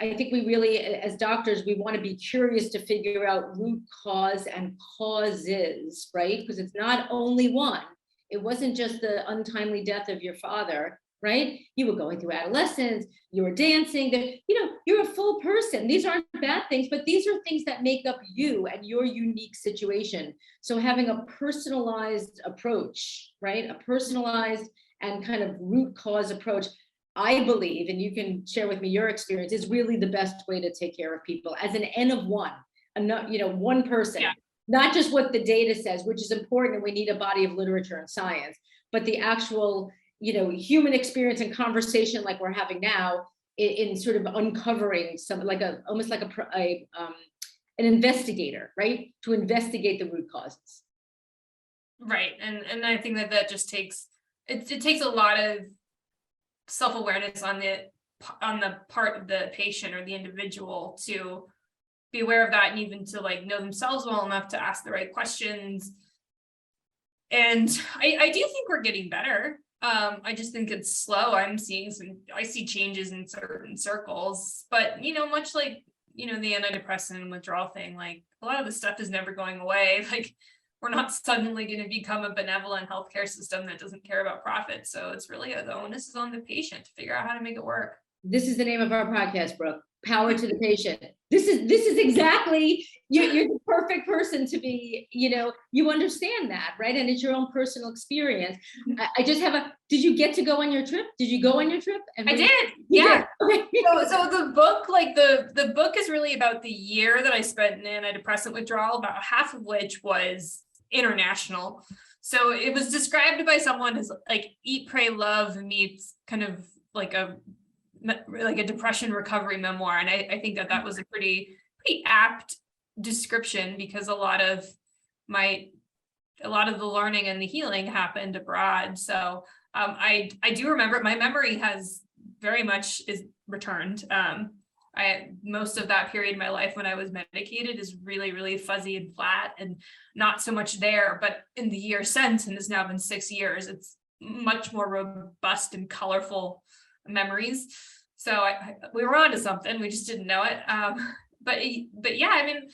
I think we really, as doctors, we want to be curious to figure out root cause and causes, right? Because it's not only one. It wasn't just the untimely death of your father, right? You were going through adolescence, you were dancing, you're a full person. These aren't bad things, but these are things that make up you and your unique situation. So having a personalized approach, right? A personalized and kind of root cause approach, I believe, and you can share with me your experience, is really the best way to take care of people as an N of one, one person, not just what the data says, which is important, and we need a body of literature and science, but the actual, human experience and conversation like we're having now in sort of uncovering some, almost like an investigator, right? To investigate the root causes. Right. And I think that just takes, it takes a lot of self-awareness on the part of the patient or the individual to be aware of that, and even to know themselves well enough to ask the right questions. And I do think we're getting better. I just think it's slow. I see changes in certain circles, but much like the antidepressant and withdrawal thing, a lot of the stuff is never going away. We're not suddenly going to become a benevolent healthcare system that doesn't care about profit. So it's really the onus is on the patient to figure out how to make it work. This is the name of our podcast, Brooke. Power to the patient. This is exactly, you're the perfect person to be, you understand that, right? And it's your own personal experience. I just did you get to go on your trip? Did you go on your trip? I did. Yeah. Okay. So the book, the book is really about the year that I spent in antidepressant withdrawal, about half of which was international. So it was described by someone as Eat, Pray, Love meets kind of like a depression recovery memoir. And I think that was a pretty apt description, because a lot of the learning and the healing happened abroad. So I do remember, my memory has very much is returned. Most of that period in my life when I was medicated is really, really fuzzy and flat and not so much there. But in the year since, and it's now been 6 years, it's much more robust and colorful memories. So we were onto something. We just didn't know it. But yeah, I mean,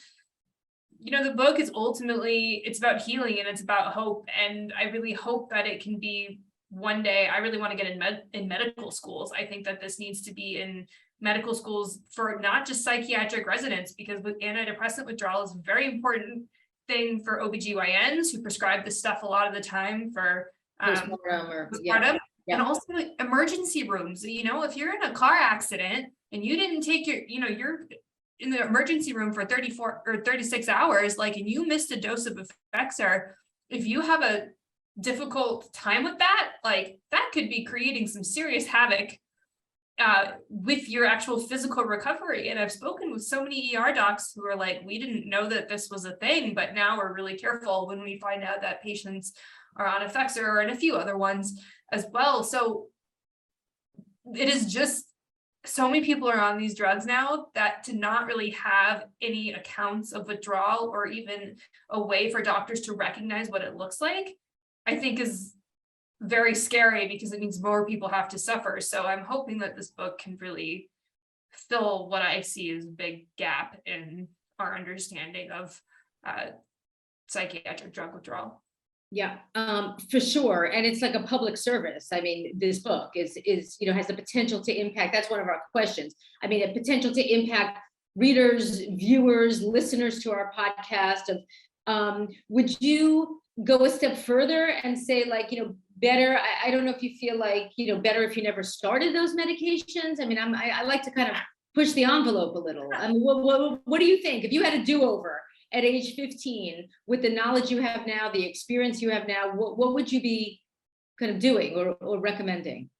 the book is ultimately, it's about healing and it's about hope. And I really hope that it can be one day. I really want to get in medical schools. I think that this needs to be in medical schools for not just psychiatric residents, because with antidepressant withdrawal is a very important thing for OBGYNs who prescribe this stuff a lot of the time for postpartum. And also emergency rooms. If you're in a car accident and you didn't take you're in the emergency room for 34 or 36 hours, and you missed a dose of Effexor, if you have a difficult time with that, that could be creating some serious havoc with your actual physical recovery. And I've spoken with so many ER docs who are we didn't know that this was a thing, but now we're really careful when we find out that patients are on Effexor and a few other ones as well. So it is just, so many people are on these drugs now that to not really have any accounts of withdrawal or even a way for doctors to recognize what it looks like, I think is very scary, because it means more people have to suffer. So I'm hoping that this book can really fill what I see as a big gap in our understanding of psychiatric drug withdrawal. Yeah, for sure. And it's like a public service. I mean, this book is has the potential to impact. That's one of our questions. I mean, a potential to impact readers, viewers, listeners to our podcast Would you go a step further and say, like, better, I don't know if you feel like, better if you never started those medications? I mean, I like to kind of push the envelope a little. I mean, what do you think? If you had a do-over at age 15, with the knowledge you have now, the experience you have now, what would you be kind of doing or recommending?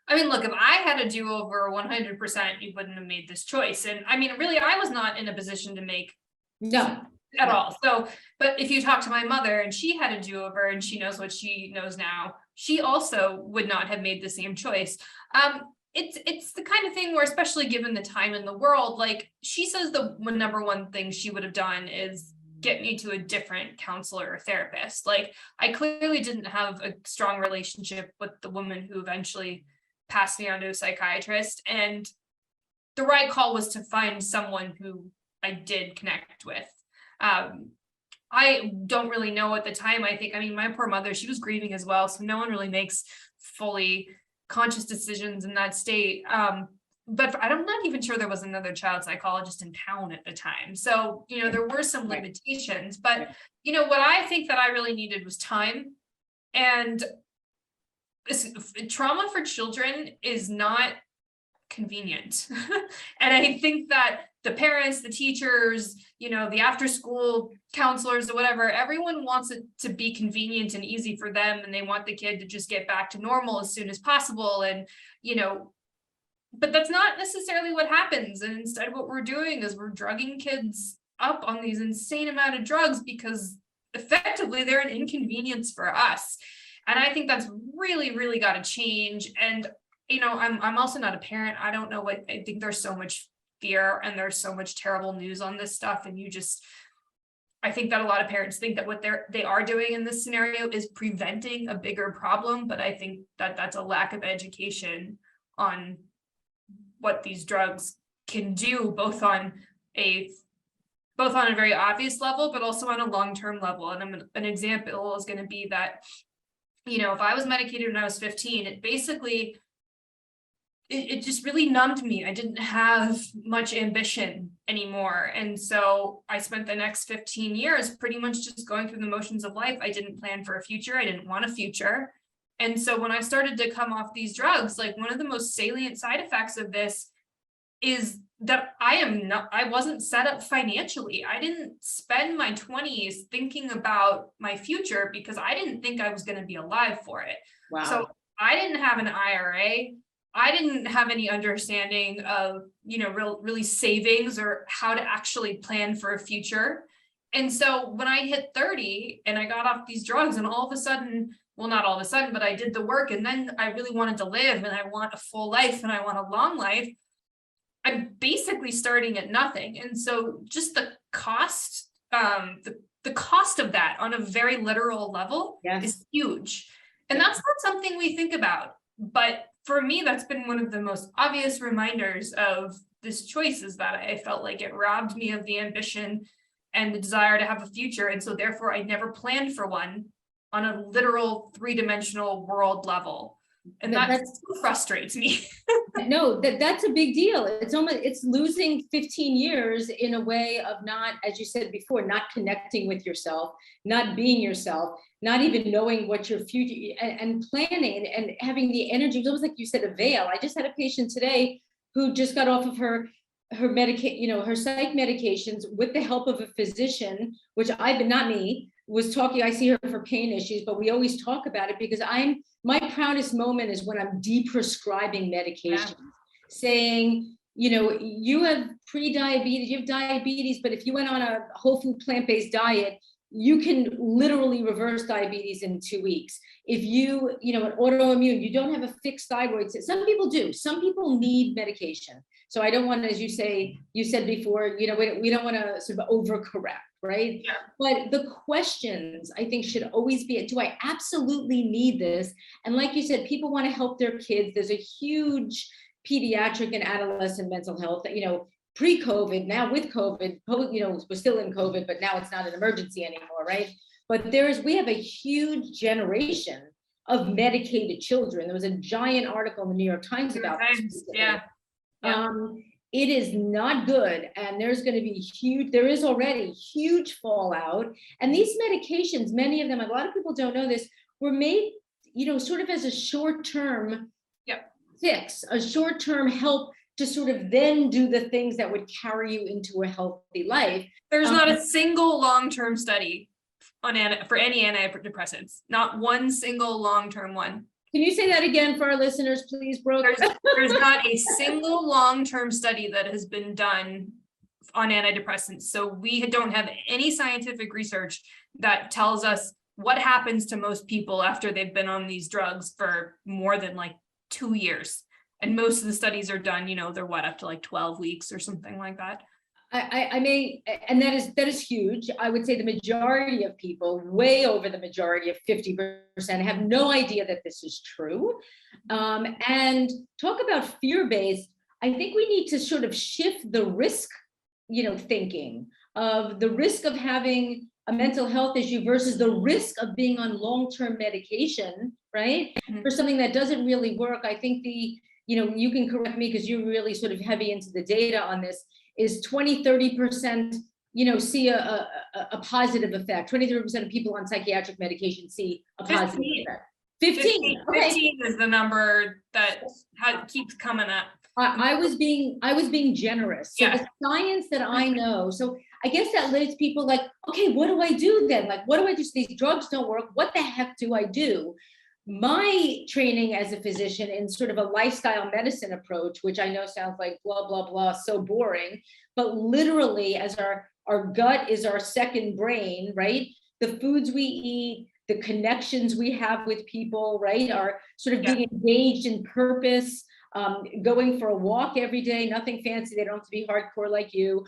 I mean, look, if I had a do-over 100%, you wouldn't have made this choice. And I mean, really, I was not in a position to make No. at all. So, but if you talk to my mother and she had a do-over and she knows what she knows now, she also would not have made the same choice. It's the kind of thing where, especially given the time in the world, like, she says the number one thing she would have done is get me to a different counselor or therapist. Like, I clearly didn't have a strong relationship with the woman who eventually passed me on to a psychiatrist, and the right call was to find someone who I did connect with. I don't really know at the time. I mean, my poor mother, she was grieving as well, so no one really makes fully conscious decisions in that state. But I'm not even sure there was another child psychologist in town at the time. So, there were some limitations, but, what I think that I really needed was time. And trauma for children is not convenient. And I think that the parents, the teachers, the after school counselors or whatever, everyone wants it to be convenient and easy for them. And they want the kid to just get back to normal as soon as possible. And, but that's not necessarily what happens. And instead, what we're doing is we're drugging kids up on these insane amount of drugs because effectively they're an inconvenience for us. And I think that's really, really got to change. And, I'm also not a parent. I don't know what, I think there's so much fear and there's so much terrible news on this stuff. And I think that a lot of parents think that what they are doing in this scenario is preventing a bigger problem. But I think that that's a lack of education on what these drugs can do, both on a very obvious level, but also on a long-term level. And an example is going to be that, if I was medicated when I was 15, it basically, it just really numbed me. I didn't have much ambition anymore. And so I spent the next 15 years pretty much just going through the motions of life. I didn't plan for a future. I didn't want a future. And so when I started to come off these drugs, like, one of the most salient side effects of this is that I wasn't set up financially. I didn't spend my 20s thinking about my future because I didn't think I was going to be alive for it. Wow. So I didn't have an IRA. I didn't have any understanding of, really savings or how to actually plan for a future. And so when I hit 30 and I got off these drugs, and all of a sudden, well, not all of a sudden, but I did the work, and then I really wanted to live, and I want a full life, and I want a long life, I'm basically starting at nothing. And so just the cost, the cost of that on a very literal level is huge. And that's not something we think about. But for me, that's been one of the most obvious reminders of this choice, is that I felt like it robbed me of the ambition and the desire to have a future. And so therefore, I never planned for one on a literal 3-dimensional world level. And that frustrates me. No, that's a big deal. It's losing 15 years in a way of not, as you said before, not connecting with yourself, not being yourself, not even knowing what your future and planning and having the energy. It's almost like you said, a veil. I just had a patient today who just got off of her psych medications with the help of a physician, which not me, was talking. I see her for pain issues, but we always talk about it because my proudest moment is when I'm deprescribing medication, saying, you have pre-diabetes, you have diabetes, but if you went on a whole food plant-based diet, you can literally reverse diabetes in 2 weeks. If you, an autoimmune, you don't have a fixed thyroid. Some people do. Some people need medication. So I don't want to, as you said before, we don't want to sort of overcorrect, right? Yeah. But the questions, I think, should always be, do I absolutely need this? And like you said, people want to help their kids. There's a huge pediatric and adolescent mental health, pre-COVID, now with COVID, we're still in COVID, but now it's not an emergency anymore, right? But we have a huge generation of medicated children. There was a giant article in the New York Times about this. Yeah. it is not good. And there's going to be there is already huge fallout. And these medications, many of them, a lot of people don't know this, were made, sort of as a short-term fix, a short-term help to sort of then do the things that would carry you into a healthy life. There's not a single long-term study for any antidepressants, not one single long-term one. Can you say that again for our listeners, please, Brooke? There's not a single long-term study that has been done on antidepressants. So we don't have any scientific research that tells us what happens to most people after they've been on these drugs for more than like 2 years. And most of the studies are done, they're up to like 12 weeks or something like that. I may, and that is huge. I would say the majority of people, way over the majority of 50%, have no idea that this is true. And talk about fear-based, I think we need to sort of shift the risk, thinking of the risk of having a mental health issue versus the risk of being on long-term medication, right? For something that doesn't really work. I think you can correct me because you're really sort of heavy into the data on this, is 20-30%, see a positive effect. 20-30% of people on psychiatric medication see a positive effect. 15. Okay. 15 is the number that keeps coming up. I was being generous. So the science that I know, so I guess that leads people like, okay, what do I do then? Like, what do I do? So these drugs don't work. What the heck do I do? My training as a physician in sort of a lifestyle medicine approach, which I know sounds like blah, blah, blah, so boring, but literally as our gut is our second brain, right? The foods we eat, the connections we have with people, right? Are sort of being engaged in purpose, going for a walk every day, nothing fancy. They don't have to be hardcore like you.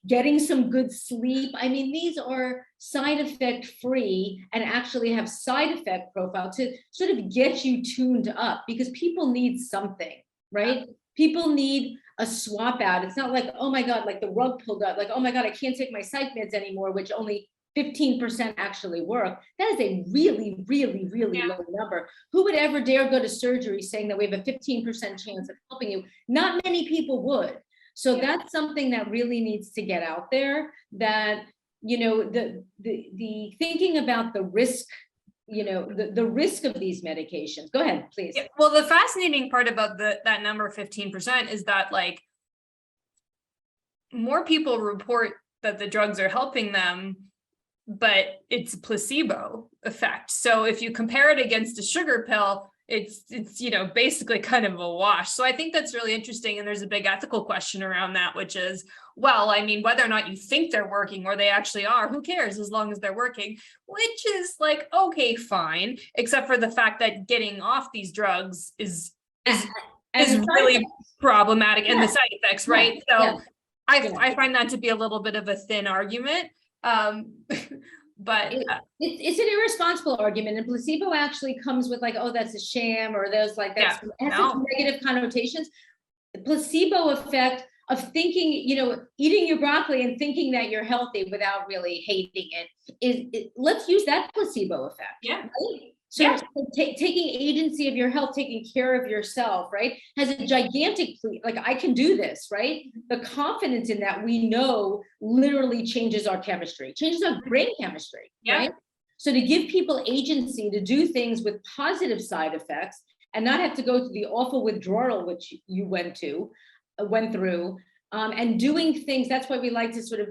Getting some good sleep. I mean, these are side effect free and actually have side effect profile to sort of get you tuned up, because people need something, right? People need a swap out. It's not like, oh my God, like the rug pulled out, like, oh my God, I can't take my psych meds anymore, which only 15% actually work. That is a really, really, really low number. Who would ever dare go to surgery saying that we have a 15% chance of helping you? Not many people would. So that's something that really needs to get out there, that, the thinking about the risk, the risk of these medications. Go ahead, please. Yeah, well, the fascinating part about that number 15% is that like more people report that the drugs are helping them, but it's a placebo effect. So if you compare it against a sugar pill, it's basically kind of a wash. So I think that's really interesting. And there's a big ethical question around that, which is, well, I mean, whether or not you think they're working or they actually are, who cares as long as they're working, which is like, okay, fine, except for the fact that getting off these drugs is really problematic, and the side effects, right? So I find that to be a little bit of a thin argument. But it's an irresponsible argument, and placebo actually comes with like, oh, that's a sham, or there's like that's such negative connotations. The placebo effect of thinking, eating your broccoli and thinking that you're healthy without really hating it let's use that placebo effect. Right? So taking agency of your health, taking care of yourself, right, has a gigantic, like, I can do this, right? The confidence in that, we know, literally changes our chemistry, changes our brain chemistry, right? So to give people agency to do things with positive side effects and not have to go through the awful withdrawal, which you went through, and doing things, that's why we like to sort of,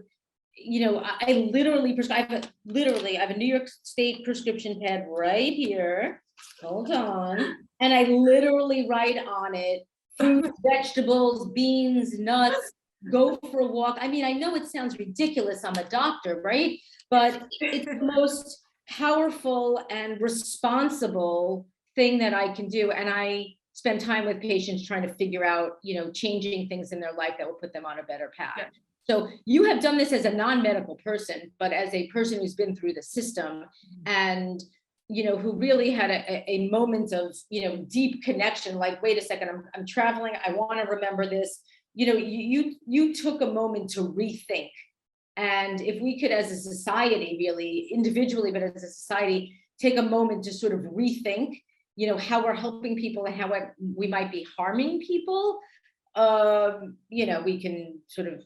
I literally prescribe, I have a New York State prescription pad right here. Hold on. And I literally write on it, fruits, vegetables, beans, nuts, go for a walk. I mean, I know it sounds ridiculous. I'm a doctor, right? But it's the most powerful and responsible thing that I can do. And I spend time with patients trying to figure out, changing things in their life that will put them on a better path. So you have done this as a non-medical person, but as a person who's been through the system and, who really had a moment of, deep connection, like, wait a second, I'm traveling. I want to remember this. You took a moment to rethink. And if we could, as a society, really individually, but as a society, take a moment to sort of rethink, how we're helping people and how we might be harming people, we can sort of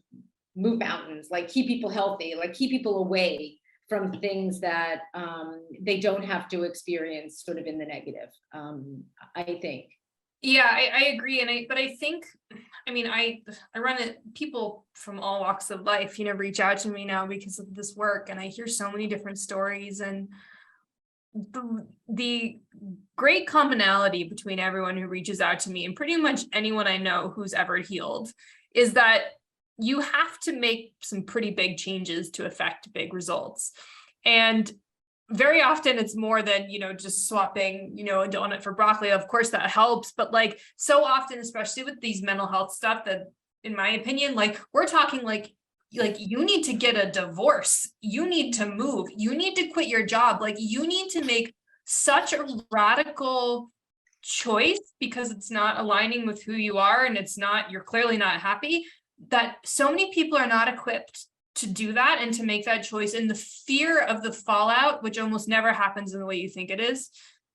move mountains, like keep people healthy, like keep people away from things that they don't have to experience sort of in the negative, I think. Yeah, I agree. But I think, I mean, I run it, people from all walks of life, reach out to me now because of this work, and I hear so many different stories. And the great commonality between everyone who reaches out to me and pretty much anyone I know who's ever healed is that you have to make some pretty big changes to affect big results. And very often it's more than, just swapping, a donut for broccoli. Of course that helps, but like so often, especially with these mental health stuff, that in my opinion, like we're talking like you need to get a divorce, you need to move, you need to quit your job, like you need to make such a radical choice because it's not aligning with who you are and you're clearly not happy, that so many people are not equipped to do that and to make that choice. And the fear of the fallout, which almost never happens in the way you think it is,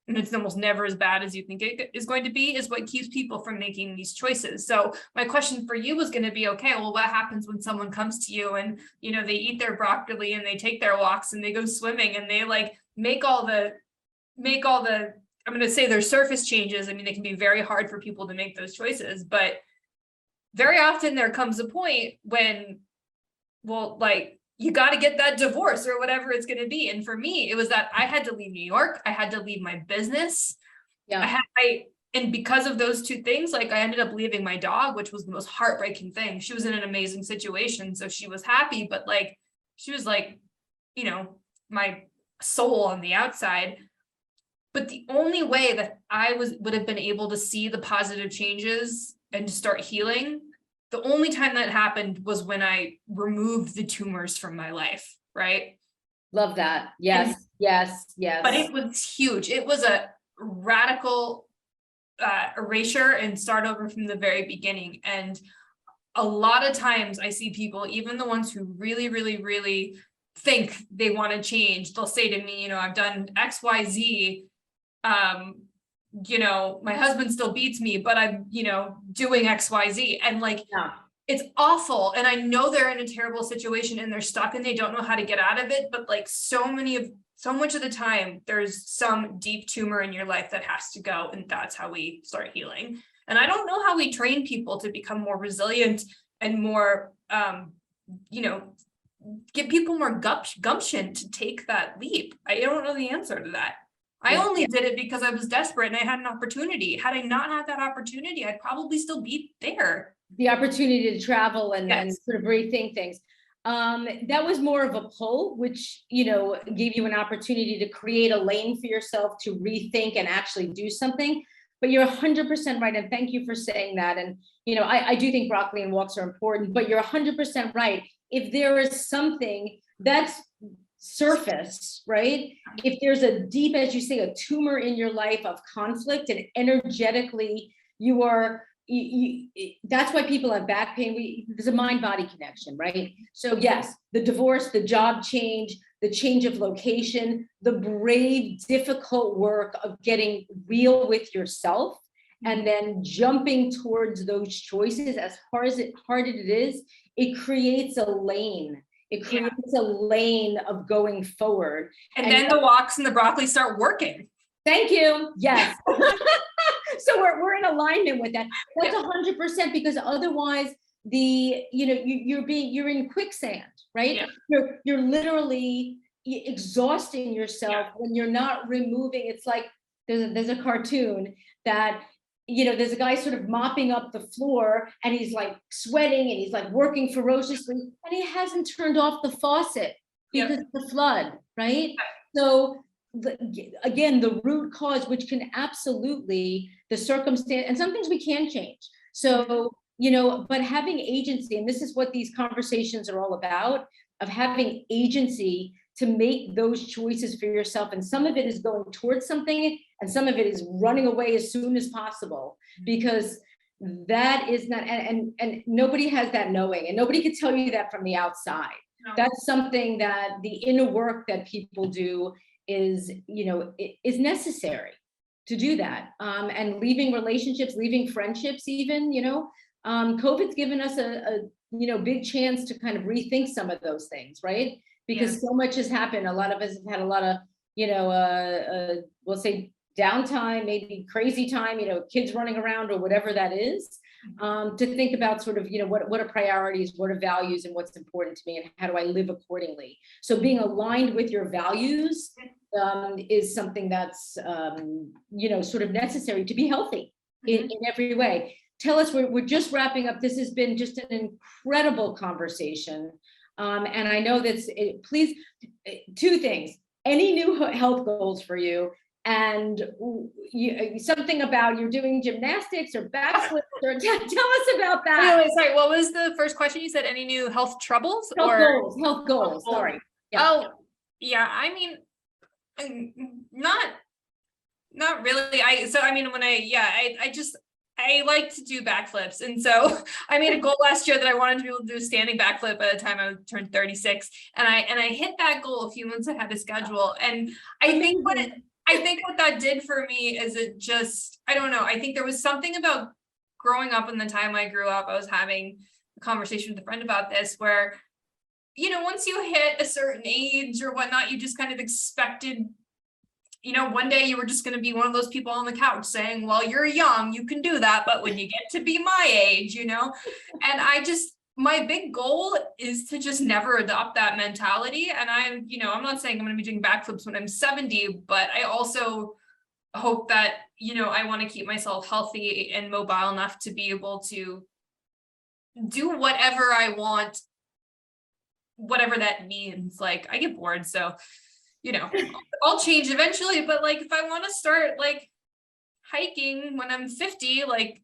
and it's almost never as bad as you think it is going to be, is what keeps people from making these choices. So my question for you was going to be, okay, well, what happens when someone comes to you and, they eat their broccoli and they take their walks and they go swimming and they like make all the, I'm going to say their surface changes. I mean, they can be very hard for people to make those choices, but very often there comes a point when, well, like, you got to get that divorce or whatever it's going to be. And for me, it was that I had to leave New York. I had to leave my business. Yeah. And because of those two things, like I ended up leaving my dog, which was the most heartbreaking thing. She was in an amazing situation, so she was happy, but like, she was like, my soul on the outside. But the only way that I would have been able to see the positive changes and to start healing, the only time that happened was when I removed the tumors from my life, right? Love that. Yes, yes. But it was huge. It was a radical erasure and start over from the very beginning. And a lot of times I see people, even the ones who really, really, really think they want to change, they'll say to me, I've done X, Y, Z. My husband still beats me, but I'm, doing X, Y, Z. And like, yeah. It's awful. And I know they're in a terrible situation and they're stuck and they don't know how to get out of it. But like so much of the time, there's some deep tumor in your life that has to go. And that's how we start healing. And I don't know how we train people to become more resilient and more, give people more gumption to take that leap. I don't know the answer to that. I only did it because I was desperate and I had an opportunity. Had I not had that opportunity, I'd probably still be there. The opportunity to travel and sort of rethink things. That was more of a pull, which, gave you an opportunity to create a lane for yourself to rethink and actually do something. But you're 100% right. And thank you for saying that. And, I do think broccoli and walks are important, but you're 100% right. If there is something that's surface, right? If there's a deep, as you say, a tumor in your life of conflict and energetically you are, that's why people have back pain. There's a mind-body connection, right? So yes, the divorce, the job change, the change of location, the brave, difficult work of getting real with yourself and then jumping towards those choices, as hard as it is, it creates a lane. It creates a lane of going forward. And then the walks and the broccoli start working. Thank you. Yes. So we're in alignment with that. That's 100%, because otherwise you're in quicksand, right? Yeah. You're literally exhausting yourself when you're not removing. It's like there's a cartoon that there's a guy sort of mopping up the floor and he's like sweating and he's like working ferociously and he hasn't turned off the faucet because of the flood, right? So again, the root cause, which can absolutely, the circumstance, and some things we can change. So, but having agency, and this is what these conversations are all about, of having agency to make those choices for yourself. And some of it is going towards something, and some of it is running away as soon as possible, because that is not, and nobody has that knowing, and nobody can tell you that from the outside. No. That's something that the inner work that people do is necessary to do that. And leaving relationships, leaving friendships even, COVID's given us a big chance to kind of rethink some of those things, right? Because so much has happened. A lot of us have had a lot of, we'll say downtime, maybe crazy time, kids running around or whatever that is, to think about sort of, what are priorities, what are values, and what's important to me, and how do I live accordingly? So being aligned with your values is something that's, sort of necessary to be healthy in every way. Tell us, we're just wrapping up. This has been just an incredible conversation. And I know that's, please, two things. Any new health goals for you? And something about you're doing gymnastics or backflips, or tell us about that. Wait, sorry, what was the first question? You said any new health troubles? Health goals, sorry. Yeah. Oh, yeah, I mean, not really. I like to do backflips. And so I made a goal last year that I wanted to be able to do a standing backflip by the time I turned 36. And I hit that goal a few months ahead of schedule. And I think what that did for me is it just, I don't know. I think there was something about growing up in the time I grew up. I was having a conversation with a friend about this where, once you hit a certain age or whatnot, you just kind of expected, one day you were just going to be one of those people on the couch saying, well, you're young, you can do that. But when you get to be my age, and my big goal is to just never adopt that mentality. And I'm not saying I'm going to be doing backflips when I'm 70, but I also hope that, I want to keep myself healthy and mobile enough to be able to do whatever I want, whatever that means. Like, I get bored, so I'll change eventually, but like, if I want to start like hiking when I'm 50, like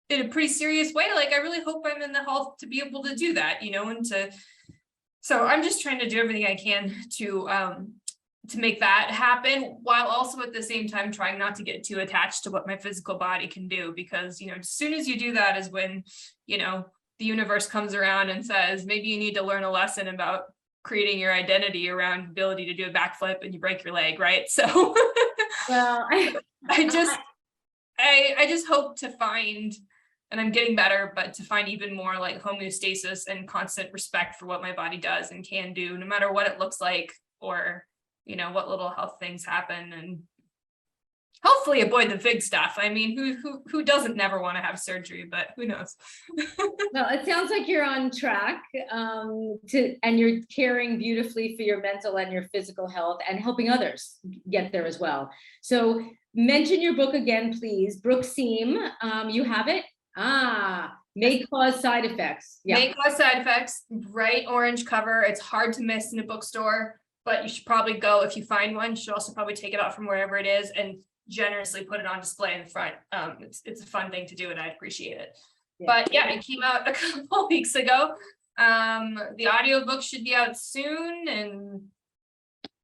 in a pretty serious way, like I really hope I'm in the health to be able to do that, so I'm just trying to do everything I can to make that happen, while also at the same time trying not to get too attached to what my physical body can do, because, as soon as you do that is when, the universe comes around and says, maybe you need to learn a lesson about creating your identity around ability to do a backflip and you break your leg, right? So well, I just hope to find, and I'm getting better, but to find even more like homeostasis and constant respect for what my body does and can do, no matter what it looks like, or what little health things happen, and hopefully avoid the big stuff. I mean, who doesn't never want to have surgery, but who knows? Well, it sounds like you're on track and you're caring beautifully for your mental and your physical health and helping others get there as well. So mention your book again, please. Brooke Siem, you have it? May Cause Side Effects. Yeah. May Cause Side Effects, bright orange cover. It's hard to miss in a bookstore, but you should probably go, if you find one, you should also probably take it out from wherever it is and generously put it on display in the front. It's a fun thing to do, and I appreciate it. Yeah. But yeah, it came out a couple weeks ago. The audiobook should be out soon, and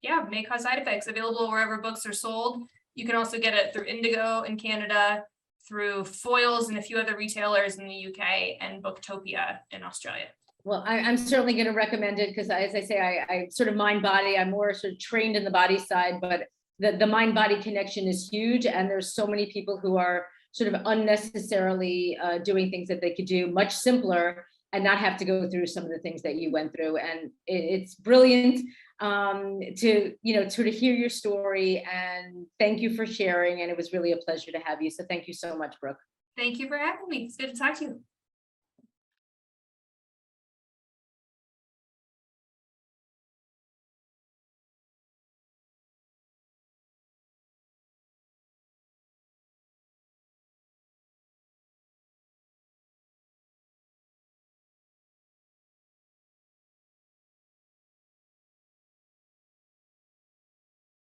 yeah, May Cause Side Effects, available wherever books are sold. You can also get it through Indigo in Canada, through Foyles and a few other retailers in the UK, and Booktopia in Australia. Well, I'm certainly going to recommend it, because as I say, I sort of mind body, I'm more sort of trained in the body side, but the mind body connection is huge. And there's so many people who are sort of unnecessarily doing things that they could do much simpler and not have to go through some of the things that you went through. And it's brilliant to, sort of hear your story, and thank you for sharing. And it was really a pleasure to have you. So thank you so much, Brooke. Thank you for having me. It's good to talk to you.